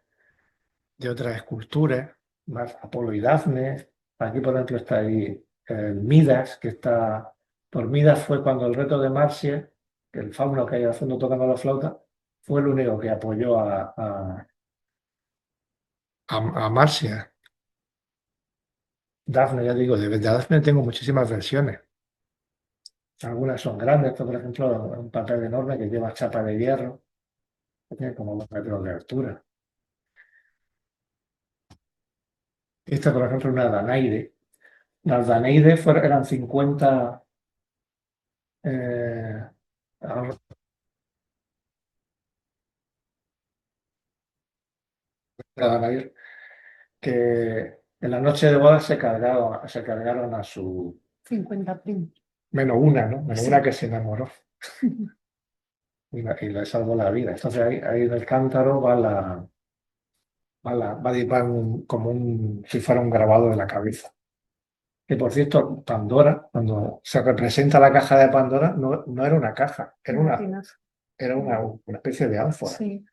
esculturas, más Apolo y Dafne. Aquí, por ejemplo, está ahí el Midas, que está... Por Midas fue cuando el reto de Marcia, que el fauno que hay al fondo tocando la flauta, fue el único que apoyó a Marcia. Dafne, ya digo, de Dafne tengo muchísimas versiones. Algunas son grandes, esto, por ejemplo, un papel enorme que lleva chapa de hierro, que tiene como 2 metros de altura. Esta, por ejemplo, es una Danaide. Las Danaide eran 50 eh, Danaide, que en la noche de boda se cargaron a su 50 primos. menos una, ¿no? Menos Sí. una que se enamoró y le salvó la vida. Entonces ahí en el cántaro como si fuera un grabado de la cabeza. Que por cierto, Pandora, cuando se representa la caja de Pandora, no era una caja, era una especie de ánfora. Sí.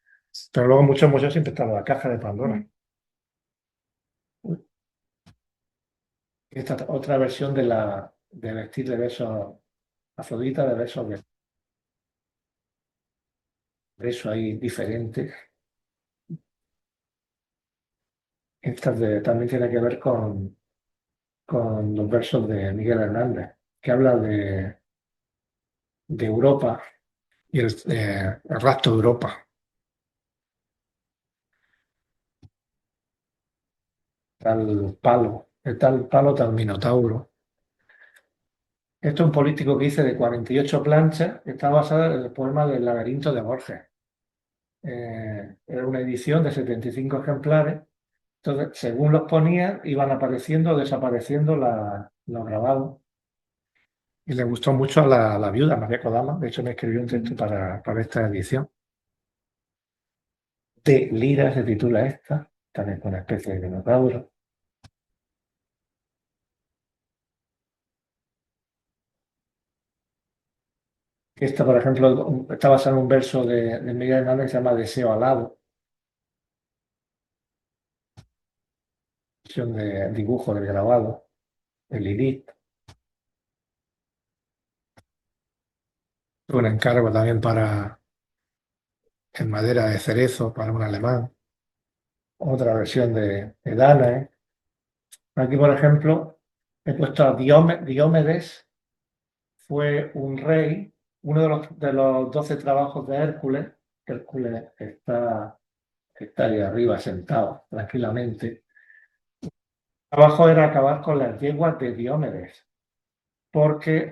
Pero luego en muchos museos siempre está la caja de Pandora. Esta otra versión de vestir de besos, Afrodita de beso ahí diferente. Esta también tiene que ver con los versos de Miguel Hernández, que habla de Europa y el rapto de Europa. Tal palo, tal minotauro. Esto es un político que hice de 48 planchas, que está basada en el poema del laberinto de Borges. Era una edición de 75 ejemplares. Entonces, según los ponían, iban apareciendo o desapareciendo los grabados. Y le gustó mucho a la viuda, María Kodama. De hecho, me escribió un texto para esta edición. De Lira se titula esta, también con una especie de minotauro. Esta, por ejemplo, está basada en un verso de Miguel Hernández que se llama Deseo alado, versión de dibujo del grabado, el Lilith. Un encargo también en madera de cerezo para un alemán. Otra versión de Danae. Aquí, por ejemplo, he puesto a Diomedes, fue un rey, uno de los 12 trabajos de Hércules. Hércules está ahí arriba sentado tranquilamente. El trabajo era acabar con las yeguas de Diomedes, porque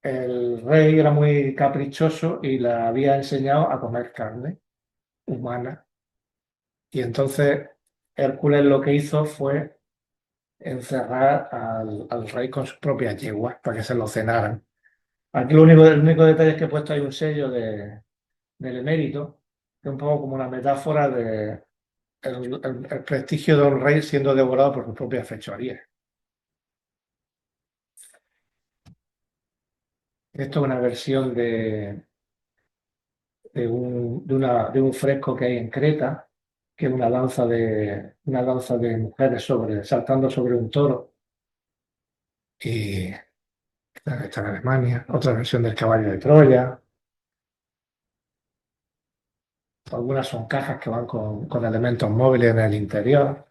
el rey era muy caprichoso y le había enseñado a comer carne humana. Y entonces Hércules lo que hizo fue encerrar al rey con sus propias yeguas para que se lo cenaran. Aquí el único detalle es que he puesto ahí un sello del emérito, que es un poco como una metáfora de el prestigio de un rey siendo devorado por sus propias fechorías. Esto es una versión de un fresco que hay en Creta, que es una danza de mujeres saltando sobre un toro. Y está en Alemania. Otra versión del caballo de Troya. Algunas son cajas que van con elementos móviles en el interior.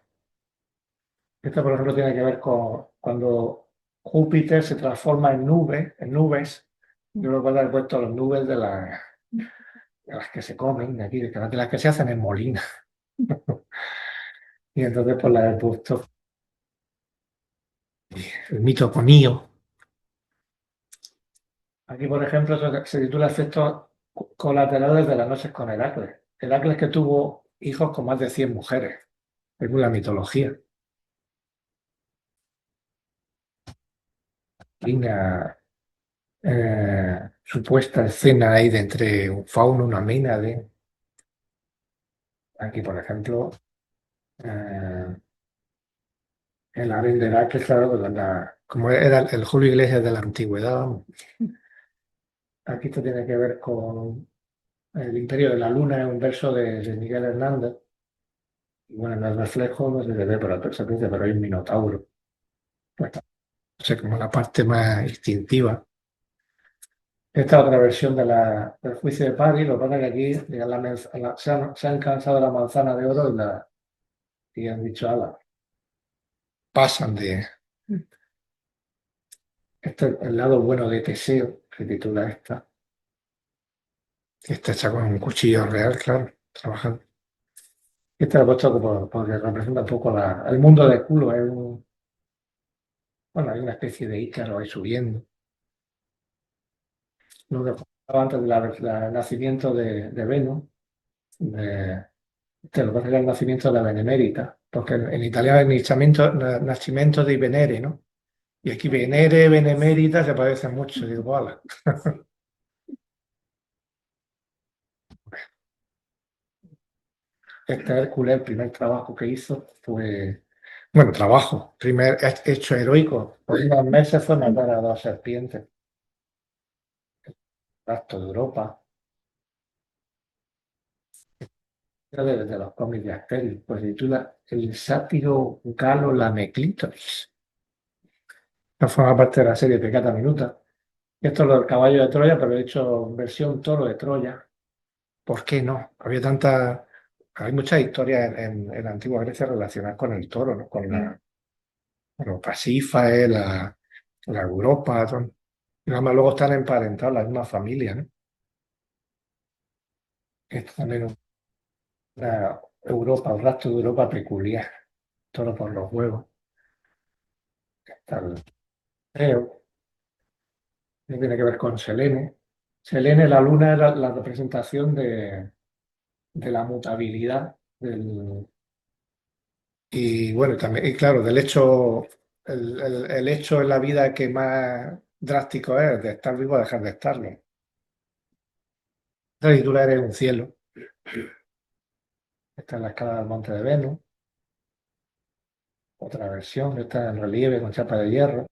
Esto, por ejemplo, tiene que ver con cuando Júpiter se transforma en nubes. Yo recuerdo haber puesto las nubes de las que se comen, de las que se hacen en Molina. Y entonces, pues las he puesto el mito con Io. Aquí, por ejemplo, se titula Efectos colaterales de las noches con Heracles. Heracles que tuvo hijos con más de 100 mujeres, según la mitología. Una supuesta escena ahí de entre un fauno, una Mínade. Aquí, por ejemplo, eh, el harén de Heracles, claro, pues, como era el Julio Iglesias de la antigüedad. Aquí esto tiene que ver con el Imperio de la Luna, es un verso de Miguel Hernández. Y bueno, en el reflejo no se le ve, pero se dice, pero hay un minotauro. Pues, no sé, como la parte más instintiva. Esta otra versión del juicio de París, lo que pasa es que aquí se han cansado de la manzana de oro y han dicho, ala, pasan de... Este es el lado bueno de Teseo, se titula esta. Esta está con un cuchillo real, claro, trabajando. Esta la he puesto porque representa un poco el mundo de culo. Bueno, hay una especie de Ícaro ahí subiendo. Lo que pasaba antes del nacimiento de Venus, lo que pasa es el nacimiento de la Benemérita, porque en italiano es nacimiento de Venere, ¿no? Y aquí Venere, Benemérita se parecen mucho, digo, "Ala". Este Hércules, el primer trabajo que hizo fue, bueno, primer hecho heroico, por unos meses fue matar a dos serpientes, rapto de Europa, era de los cómics de Asterix, pues se titula El sátiro Galo Lameclítoris. Esta forma parte de la serie Peccata Minuta. Esto es lo del caballo de Troya, pero he hecho versión toro de Troya. ¿Por qué no? Hay muchas historias en la antigua Grecia relacionadas con el toro, ¿no? Con Pasífae, la Europa. además luego están emparentados, la misma familia, ¿no? Esto también es una Europa, un rastro de Europa peculiar, todo por los huevos. Está el Feo, que tiene que ver con Selene. Selene, la luna, era la representación de la mutabilidad y bueno, también, y claro, del hecho, el hecho en la vida que más drástico es de estar vivo a dejar de estarlo. Y tú eres un cielo. Esta es la escala del Monte de Venus, otra versión, esta en relieve con chapa de hierro.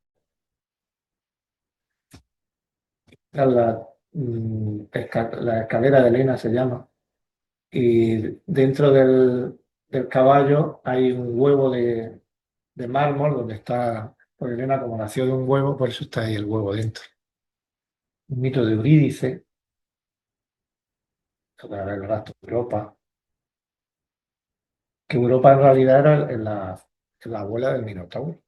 Esta es la escalera de Elena se llama. Y dentro del caballo hay un huevo de mármol donde está, porque Elena como nació de un huevo, por eso está ahí el huevo dentro. Un mito de Eurídice, otra vez el rastro de Europa, que Europa en realidad era la abuela del Minotauro.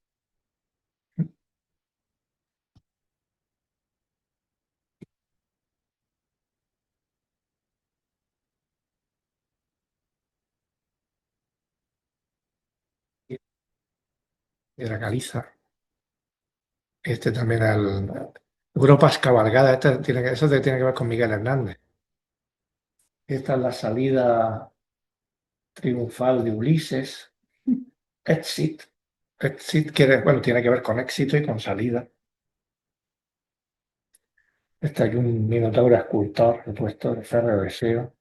Era caliza. Este también era Europa es cabalgada. Eso tiene que ver con Miguel Hernández. Esta es la salida triunfal de Ulises. Exit. Exit bueno, tiene que ver con éxito y con salida. Este aquí un minotauro escultor, he puesto de Ferro Deseo.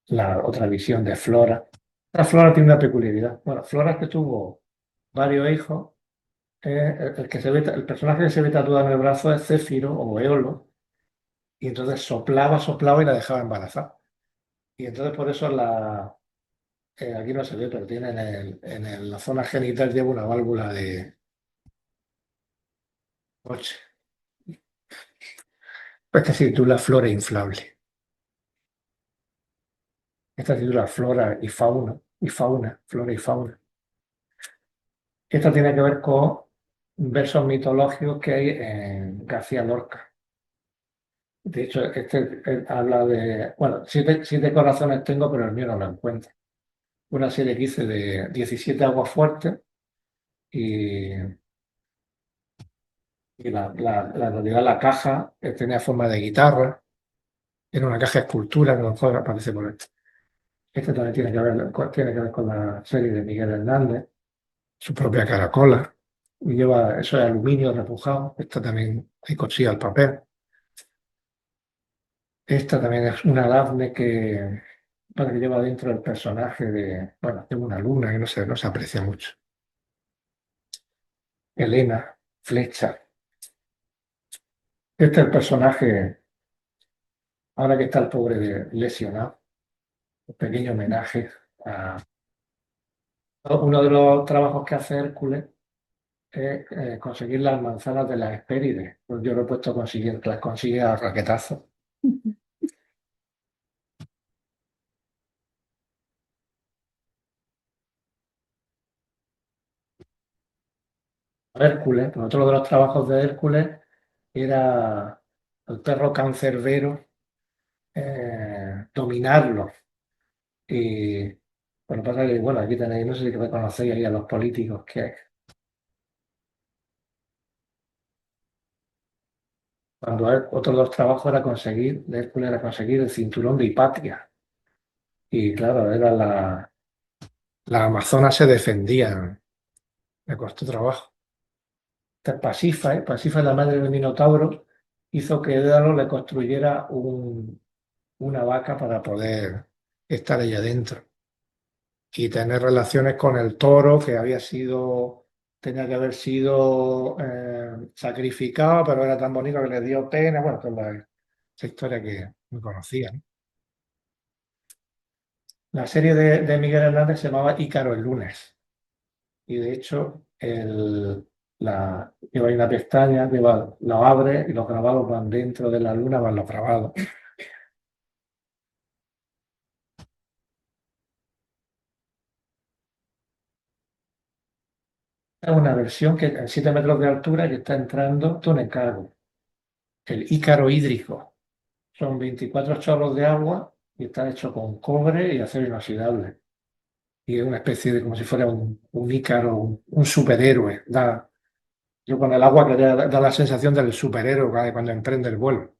La otra visión de Flora. La Flora tiene una peculiaridad. Bueno, Flora es que tuvo varios hijos. El que se ve, el personaje que se ve tatuado en el brazo es Céfiro o Eolo. Y entonces soplaba, soplaba y la dejaba embarazada. Y entonces por eso aquí no se ve, pero tiene la zona genital lleva una válvula de coche. Esta se titula Flora inflable. Esta se titula Flora y fauna, flora y fauna. Esta tiene que ver con versos mitológicos que hay en García Lorca. De hecho, habla de, bueno, siete corazones tengo, pero el mío no lo encuentro. Una serie que hice de 17 aguas fuertes y, en realidad la caja tenía forma de guitarra, era una caja de escultura que a lo mejor aparece por esto. Este también tiene que ver con la serie de Miguel Hernández, su propia caracola, y lleva eso de aluminio repujado, esta también hay cosida al papel. Esta también es una Dafne para que lleva dentro el personaje bueno, lleva una luna que no se aprecia mucho. Elena, flecha. Este es el personaje, ahora que está el pobre lesionado, un pequeño homenaje a uno de los trabajos que hace Hércules es conseguir las manzanas de las Hespérides. Pues yo lo he puesto consiguiendo, las consigue a raquetazo. Hércules, pues otro de los trabajos de Hércules era el perro cancerbero, dominarlo. Y bueno, pasa que, bueno, aquí tenéis, no sé si reconocéis ahí a los políticos que otro de los trabajos era de Hércules era conseguir el cinturón de Hipatria. Y claro, las amazonas se defendían, le costó trabajo. Esta Pasífae, la madre del Minotauro, hizo que Dédalo le construyera una vaca para poder estar allá adentro y tener relaciones con el toro que tenía que haber sido sacrificado, pero era tan bonito que le dio pena. Bueno, esa historia que muy conocía, ¿no? La serie de Miguel Hernández se llamaba Ícaro el lunes y de hecho lleva ahí una pestaña, lo abre y los grabados van dentro de la luna, van los grabados. Es una versión que en 7 metros de altura que está entrando un encargo, el Ícaro hídrico. Son 24 chorros de agua y está hecho con cobre y acero inoxidable. Y es una especie de como si fuera un Ícaro, un superhéroe. Yo con el agua quería dar la sensación del superhéroe cuando emprende el vuelo.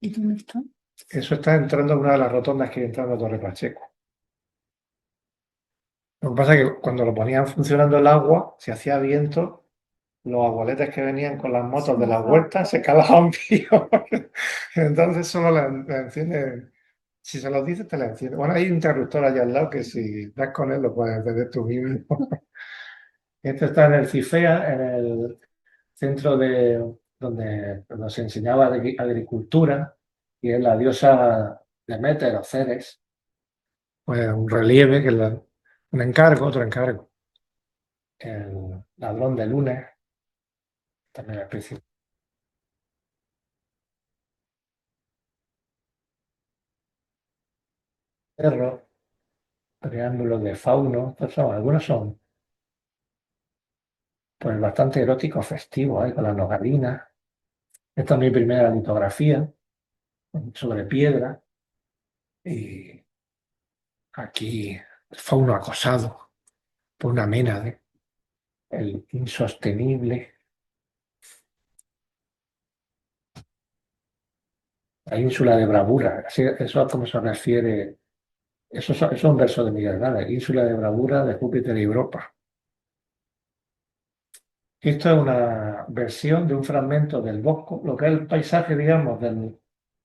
¿Y dónde está? Eso está entrando en una de las rotondas que hay entrando a Torre Pacheco. Lo que pasa es que cuando lo ponían funcionando el agua, si hacía viento, los abueletes que venían con las motos de la huerta se calaban frío. Entonces solo la encienden. Si se los dices, te la encienden. Bueno, hay un interruptor allá al lado que si das con él lo puedes encender tú mismo. Esto está en el CIFEA, en el centro donde se enseñaba agricultura, y es la diosa Deméter o Ceres. Pues un relieve, que es un encargo, otro encargo. El ladrón de lunes, también una especie de perro, triángulo de fauno, algunos son pues bastante eróticos, festivos, con las nogalinas. Esta es mi primera litografía sobre piedra, y aquí el fauno acosado por una ménade, el insostenible, la ínsula de bravura, eso es como se refiere, eso es un verso de Miguel Hernández, ínsula de bravura de Júpiter y Europa. Esto es una versión de un fragmento del Bosco, lo que es el paisaje, digamos,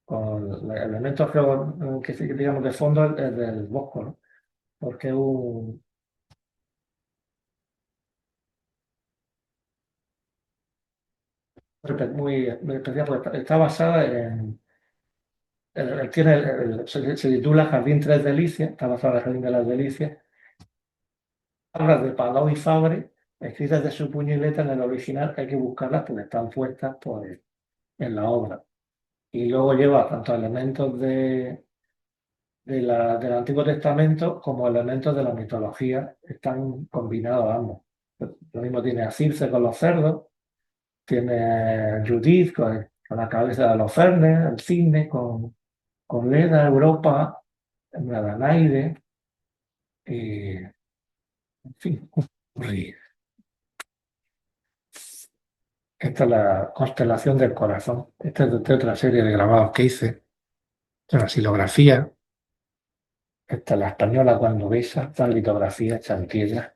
con los elementos digamos, de fondo es del Bosco, ¿no? Porque es muy especial, porque está basada se titula Jardín Tres Delicias, está basada en el Jardín de las Delicias, obras de Palau y Fabre, escritas de su puño y letra en el original, hay que buscarlas porque están puestas pues, en la obra. Y luego lleva tanto elementos del Antiguo Testamento como elementos de la mitología, están combinados ambos. Lo mismo tiene a Circe con los cerdos, tiene a Judith con la cabeza de los Fernes, el cisne con Leda, Europa, la Danaide, y, en fin. Esta es la constelación del corazón. Esta es de otra serie de grabados que hice. Esta es la silografía. Esta es la española cuando besa. Esta es la litografía hecha en piedra.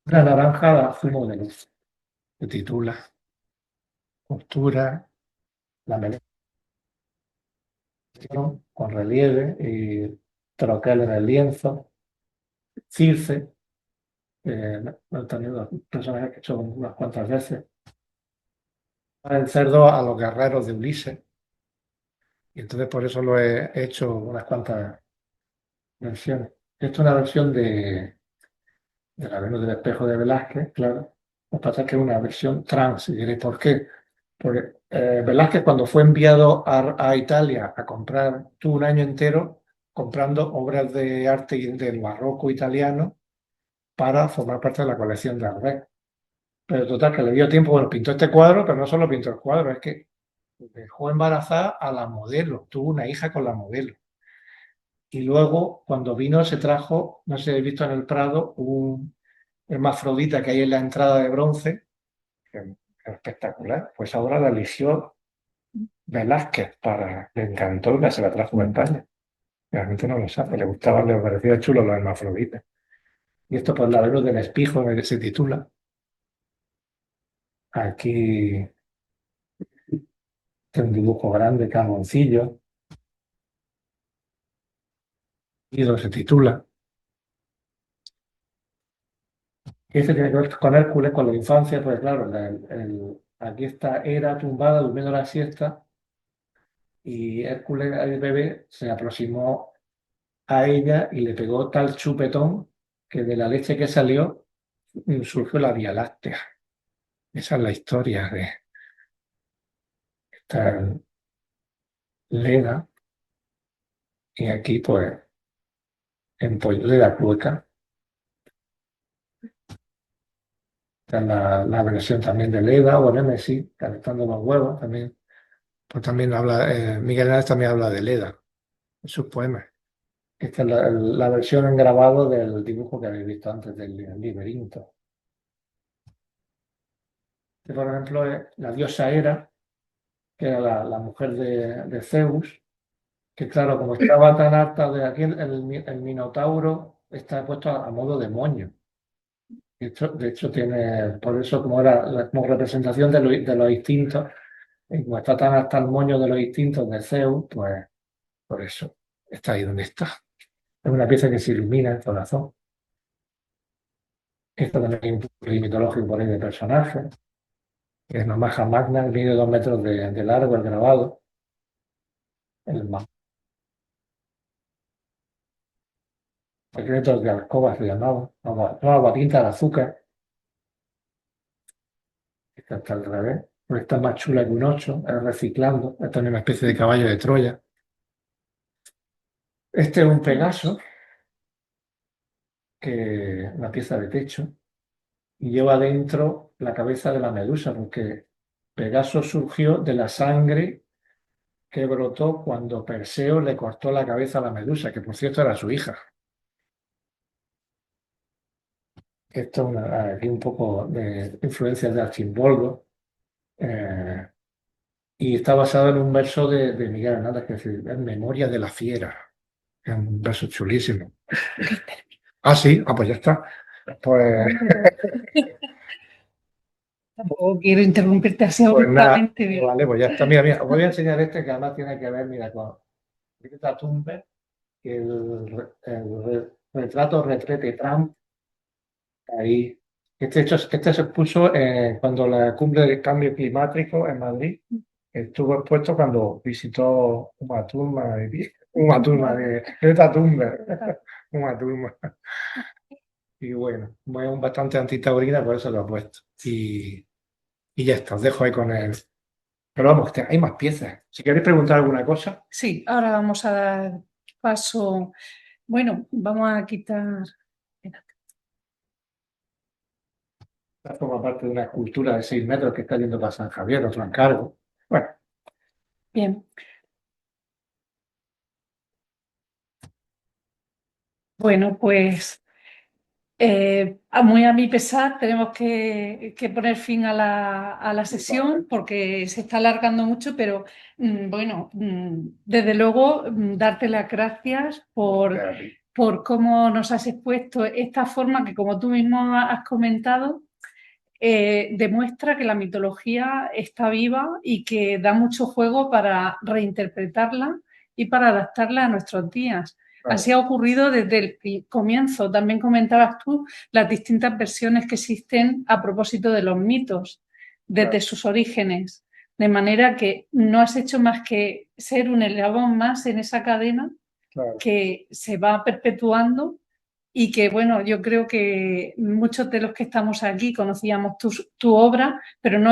Una naranja de zumo de luz. Se titula Costura, la melena con relieve y troquel en el lienzo. Circe, he tenido personajes que he hecho unas cuantas veces. El cerdo a los guerreros de Ulises. Y entonces por eso lo he hecho unas cuantas versiones. Esta es una versión de la Venus del Espejo de Velázquez, claro. Lo que pasa es que es una versión trans, y diréis, ¿por qué? Porque Velázquez, cuando fue enviado a Italia a comprar, tuvo un año entero comprando obras de arte del barroco italiano para formar parte de la colección de Arbet. Pero total, que le dio tiempo, bueno, pintó este cuadro, pero no solo pintó el cuadro, es que dejó embarazada a la modelo, tuvo una hija con la modelo. Y luego, cuando vino, se trajo, no sé si habéis visto en el Prado, un hermafrodita que hay en la entrada de bronce, que es espectacular. Pues ahora la eligió Velázquez le encantó y se la trajo a España. Realmente no lo sabe, le gustaba, le parecía chulo los hermafroditas. Y esto, pues, la Venus del Espejo, se titula. Aquí tiene un dibujo grande, camoncillo, y se titula. Y este tiene que ver con Hércules, con la infancia, pues claro, aquí está Hera tumbada durmiendo la siesta, y Hércules, el bebé, se aproximó a ella y le pegó tal chupetón que de la leche que salió surgió la Vía Láctea. Esa es la historia de esta Leda. Y aquí, pues, en pollo de la Clueca. Está la versión también de Leda o Nemesis, calentando los huevos también. Pues también habla, Miguel Hernández también habla de Leda en sus poemas. Esta es la versión en grabado del dibujo que habéis visto antes del Liberinto. Este, por ejemplo, es la diosa Hera, que era la mujer de Zeus, que claro, como estaba tan harta de aquí, el Minotauro está puesto a modo de moño. De hecho, tiene, por eso, como era como representación de los instintos, y como está tan hasta el moño de los instintos de Zeus, pues por eso está ahí donde está. Es una pieza que se ilumina el corazón. Esto también hay un punto mitológico por ahí de personajes. Es una maja magna, mide 2 metros de largo el grabado. El secretos de alcoba se llamaba. No, agua tinta de azúcar. Esta está al revés. Pero está más chula que un 8, es reciclando. Esta es una especie de caballo de Troya. Este es un Pegaso, una pieza de techo, y lleva dentro la cabeza de la medusa, porque Pegaso surgió de la sangre que brotó cuando Perseo le cortó la cabeza a la medusa, que por cierto era su hija. Esto es aquí un poco de influencias de Archimboldo, eh, y está basado en un verso de Miguel Hernández, que es En memoria de la fiera. Es un verso chulísimo. Ah, sí, ah, pues ya está. Pues, Tampoco quiero interrumpirte así pues nada, abruptamente. vale, pues ya está. Mira, os voy a enseñar este que además tiene que ver, mira, con Greta Thunberg, que el retrato retrete Trump. Ahí. Este se puso cuando la cumbre del cambio climático en Madrid estuvo expuesto cuando visitó una turma de Greta Thunberg, una turma. Y bueno, es bastante antitaurina, por eso lo he puesto. Y ya está, os dejo ahí con él. Pero vamos, hay más piezas. Si queréis preguntar alguna cosa, Sí, ahora vamos a dar paso. Bueno, vamos a quitar. esta forma parte de una escultura de 6 metros que está yendo para San Javier, otro encargo. Bueno, Bien. Bueno, pues muy a mi pesar tenemos que poner fin a la sesión porque se está alargando mucho, pero bueno, desde luego darte las gracias por cómo nos has expuesto esta forma que, como tú mismo has comentado, demuestra que la mitología está viva y que da mucho juego para reinterpretarla y para adaptarla a nuestros días. Así ha ocurrido desde el comienzo. También comentabas tú las distintas versiones que existen a propósito de los mitos, desde sus orígenes. De manera que no has hecho más que ser un eslabón más en esa cadena que se va perpetuando y que, bueno, yo creo que muchos de los que estamos aquí conocíamos tu obra, pero no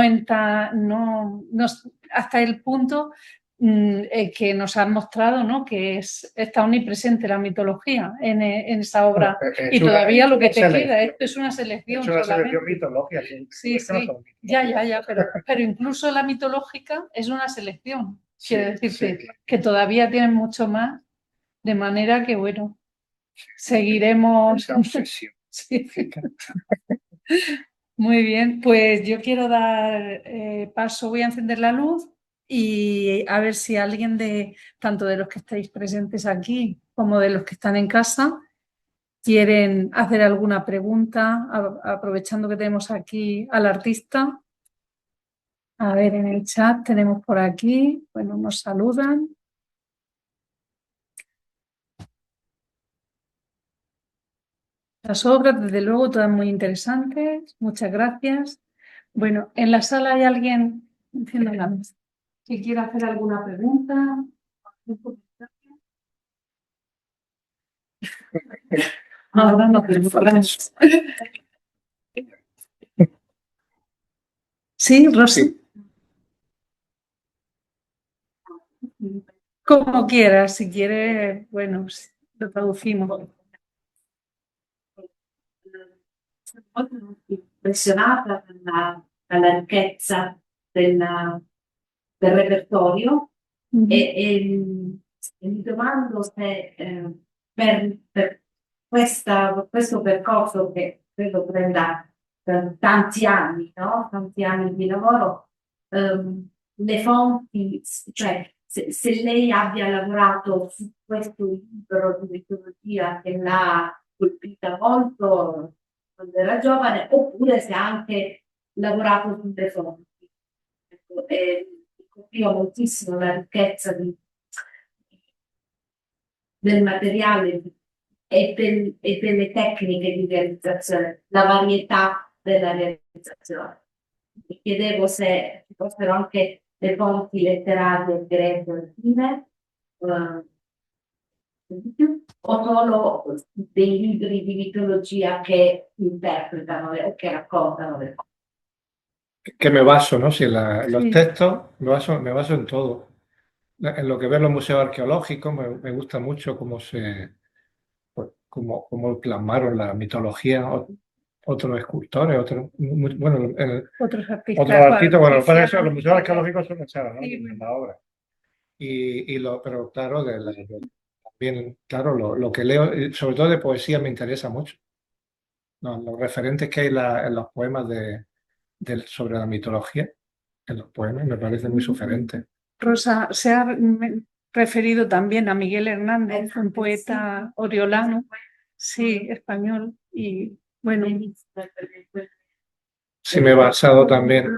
hasta el punto que nos has mostrado, ¿no? Que está omnipresente la mitología en esa obra. Y todavía lo que te queda, esto es una selección. Es una solamente. selección mitológica. Sí, sí, ya, pero incluso la mitológica es una selección. Quiero decirte que todavía tienen mucho más, de manera que, bueno, seguiremos. Sí. Muy bien, pues yo quiero dar paso, voy a encender la luz y a ver si alguien tanto de los que estáis presentes aquí como de los que están en casa, quieren hacer alguna pregunta, aprovechando que tenemos aquí al artista. A ver, en el chat tenemos por aquí, bueno, nos saludan. Las obras, desde luego, todas muy interesantes. Muchas gracias. Bueno, ¿en la sala hay alguien enciendo la mesa que quiera hacer alguna pregunta? Ahora no tenemos. Sí, Rosy. Como quieras, si quieres, bueno, lo traducimos. molto impressionata dalla ricchezza del repertorio e mi domando se per questo percorso che credo prenda tanti anni, no? Tanti anni di lavoro, le fonti, cioè se lei abbia lavorato su questo libro di mitologia che l'ha colpita molto quando era giovane, oppure se ha anche lavorato sulle fonti. Ecco, e mi colpiva moltissimo la ricchezza del materiale e delle tecniche di realizzazione, la varietà della realizzazione. Mi chiedevo se ci fossero anche le fonti letterarie greche o latine, o solo dei libri di mitologia che interpretano o che raccontano le cose. Que me baso, ¿no? Si en los Sí. textos me baso en todo. En lo que veo en los museos arqueológicos me gusta mucho pues, cómo plasmaron la mitología otros escultores, bueno, Otros otros artistas, artistas. Bueno, lo que pasa es que los hicieron museos arqueológicos son echados, ¿no? sí, En la obra. Pero claro, también, claro, lo que leo, sobre todo de poesía, me interesa mucho. Los referentes que hay en los poemas sobre la mitología, en los poemas, me parece muy sugerente. Rosa, se ha referido también a Miguel Hernández, un poeta oriolano, sí, español, y bueno, Sí, me he basado también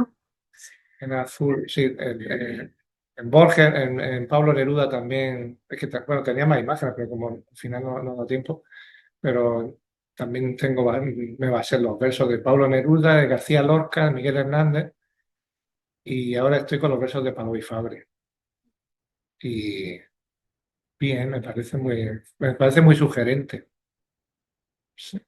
en Azul, sí, en Borges, en Pablo Neruda también. Es que, bueno, tenía más imágenes, pero como al final no da tiempo. Pero también me basé en los versos de Pablo Neruda, de García Lorca, de Miguel Hernández, y ahora estoy con los versos de Pablo y Fabri. Y bien, me parece muy sugerente. Sí.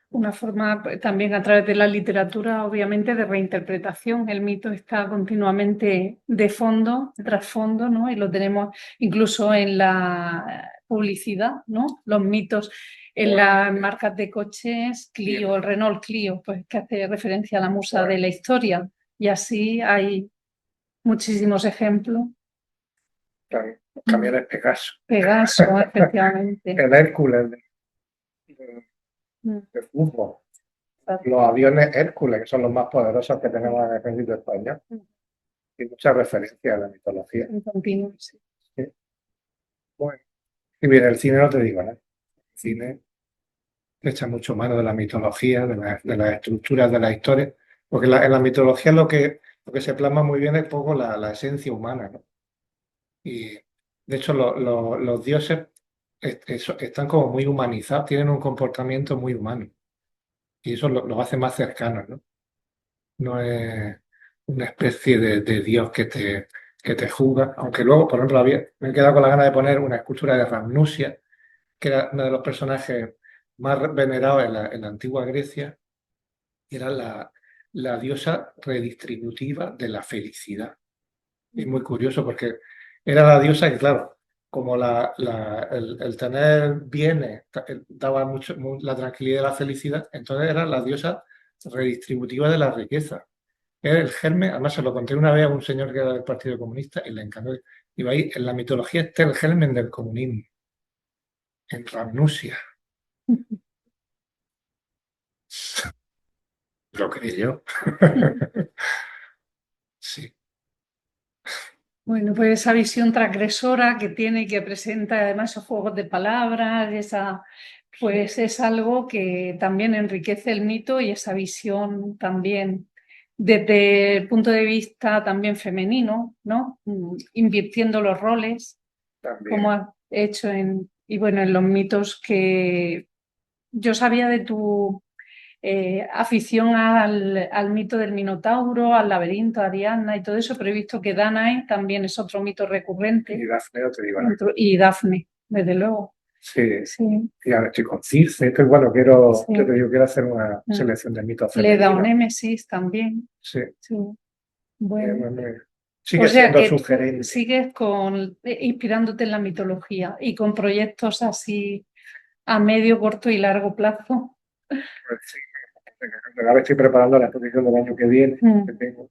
una forma también a través de la literatura, obviamente, de reinterpretación. El mito está continuamente de fondo, trasfondo, ¿no? Y lo tenemos incluso en la publicidad, ¿no? Los mitos en las marcas de coches, Clio, el Renault Clio, pues que hace referencia a la musa de la historia. Y así hay muchísimos ejemplos. Claro, los camiones Pegaso. Pegaso, efectivamente. El Hércules Mm, de fútbol. exacto. Los aviones Hércules, que son los más poderosos que tenemos en el ejército español. Y muchas referencias a la mitología. En continuo, sí. Sí. Bueno, y bien, el cine no te digo, ¿no? El cine echa mucho mano de la mitología, de las estructuras de la historia, porque en la mitología lo que se plasma muy bien es poco la esencia humana, ¿no? Y de hecho los dioses están como muy humanizados, tienen un comportamiento muy humano y eso los hace más cercanos, ¿no? No es una especie de dios que te juzga, aunque luego, por ejemplo, me he quedado con la gana de poner una escultura de Ramnusia, que era uno de los personajes más venerados en la antigua Grecia, y era la diosa redistributiva de la felicidad. Es muy curioso porque era la diosa que, claro, como el tener bienes daba la tranquilidad y la felicidad, entonces era la diosa redistributiva de la riqueza. Era el germen, además se lo conté una vez a un señor que era del Partido Comunista y le encantó. Digo, ahí en la mitología está el germen del comunismo, en Ramnusia. Lo creí yo. Sí. Bueno, pues esa visión transgresora que tiene y que presenta además esos juegos de palabras, pues es algo que también enriquece el mito y esa visión también desde el punto de vista también femenino, ¿no? Invirtiendo los roles, También. como has hecho y bueno, en los mitos que yo sabía de tu afición al mito del Minotauro, al laberinto, a Ariadna y todo eso, pero he visto que Danae también es otro mito recurrente. Y Dafne, no te digo nada. Y Dafne, desde luego. Sí, Sí. y ahora estoy con Circe, que bueno, quiero hacer una selección de mitos femeninos. Leda o Némesis también. Sí. Sí. Bueno. Sigue O sea siendo que sugerente. sigues inspirándote en la mitología y con proyectos así a medio, corto y largo plazo. Pues sí, ahora estoy preparando la exposición del año que viene, que tengo.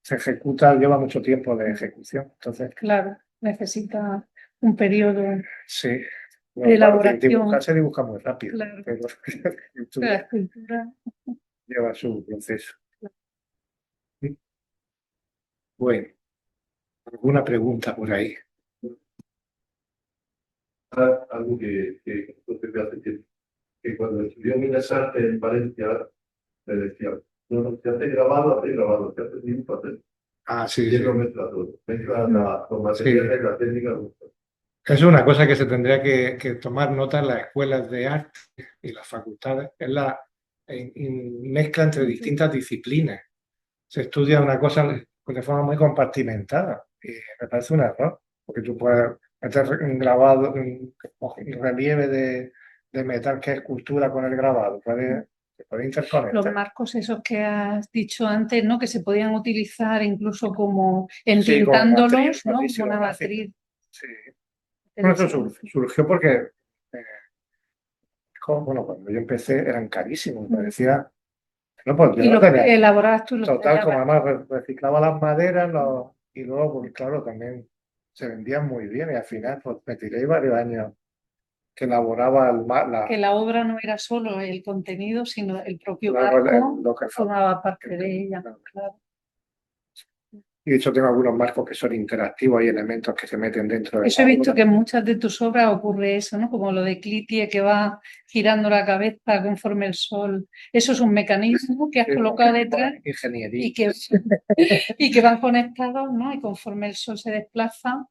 Se ejecuta, lleva mucho tiempo de ejecución, entonces Claro, necesita un periodo sí. de Bueno, elaboración. dibujar se dibuja muy rápido, Claro. pero La escultura. lleva su proceso. Bueno, ¿alguna pregunta por ahí? Algo que te hace que cuando estudió en Bellas Artes en Valencia, me decía, no, no, te hace grabado, te hace dibujo, hace... Sí, Y sí. él lo mezcla todo, mezcla los materiales, la técnica. Es una cosa que se tendría que tomar nota en las escuelas de arte y las facultades, es la mezcla entre distintas disciplinas. Se estudia una cosa de forma muy compartimentada y me parece un error, porque tú puedes meter un grabado, un relieve de metal que es escultura con el grabado, se puede Los interconectar. marcos esos que has dicho antes, ¿no? Que se podían utilizar incluso como Sí, como entintándolos, matriz, ¿no? matriz Como una silográfica. matriz. Sí. Bueno, eso surgió porque, bueno, cuando yo empecé eran carísimos, me parecía, no, pues yo Y no los tenía, que elaborabas tú los total, como tallabas. además reciclaba las maderas y luego, pues claro, también se vendían muy bien y al final pues me tiré varios años que elaboraba Que la obra no era solo el contenido, sino el propio luego marco lo que formaba parte de ella. Claro. Y de hecho tengo algunos marcos que son interactivos, hay elementos que se meten dentro de Eso he la visto obra. que en muchas de tus obras ocurre eso, ¿no? Como lo de Clytie que va girando la cabeza conforme el sol. Eso es un mecanismo que has colocado detrás Ingeniería. y que van conectados, ¿no? Y conforme el sol se desplaza,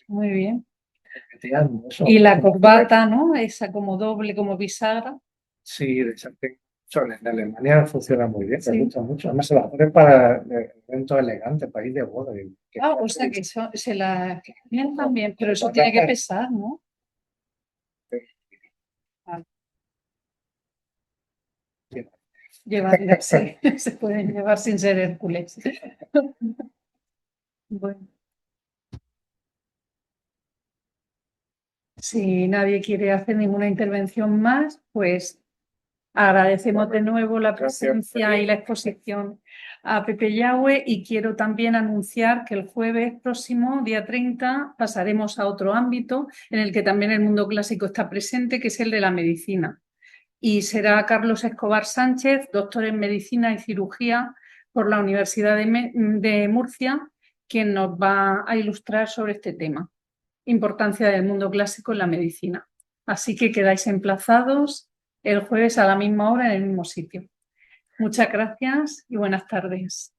muy bien. Y la corbata, ¿no? Esa como doble, como bisagra. Sí, de hecho, en Alemania funciona muy bien, Sí. me gusta mucho. Además se la ponen para eventos elegantes, para ir de boda. O sea que eso se la bien también, pero eso tiene que pesar, ¿no? Vale. Sí, se pueden llevar sin ser Hércules. Bueno. Si nadie quiere hacer ninguna intervención más, pues agradecemos de nuevo la presencia y la exposición a Pepe Yagüe y quiero también anunciar que el jueves próximo, día 30, pasaremos a otro ámbito en el que también el mundo clásico está presente, que es el de la medicina. Y será Carlos Escobar Sánchez, doctor en medicina y cirugía por la Universidad de Murcia, quien nos va a ilustrar sobre este tema. Importancia del mundo clásico en la medicina. Así que quedáis emplazados el jueves a la misma hora en el mismo sitio. Muchas gracias y buenas tardes.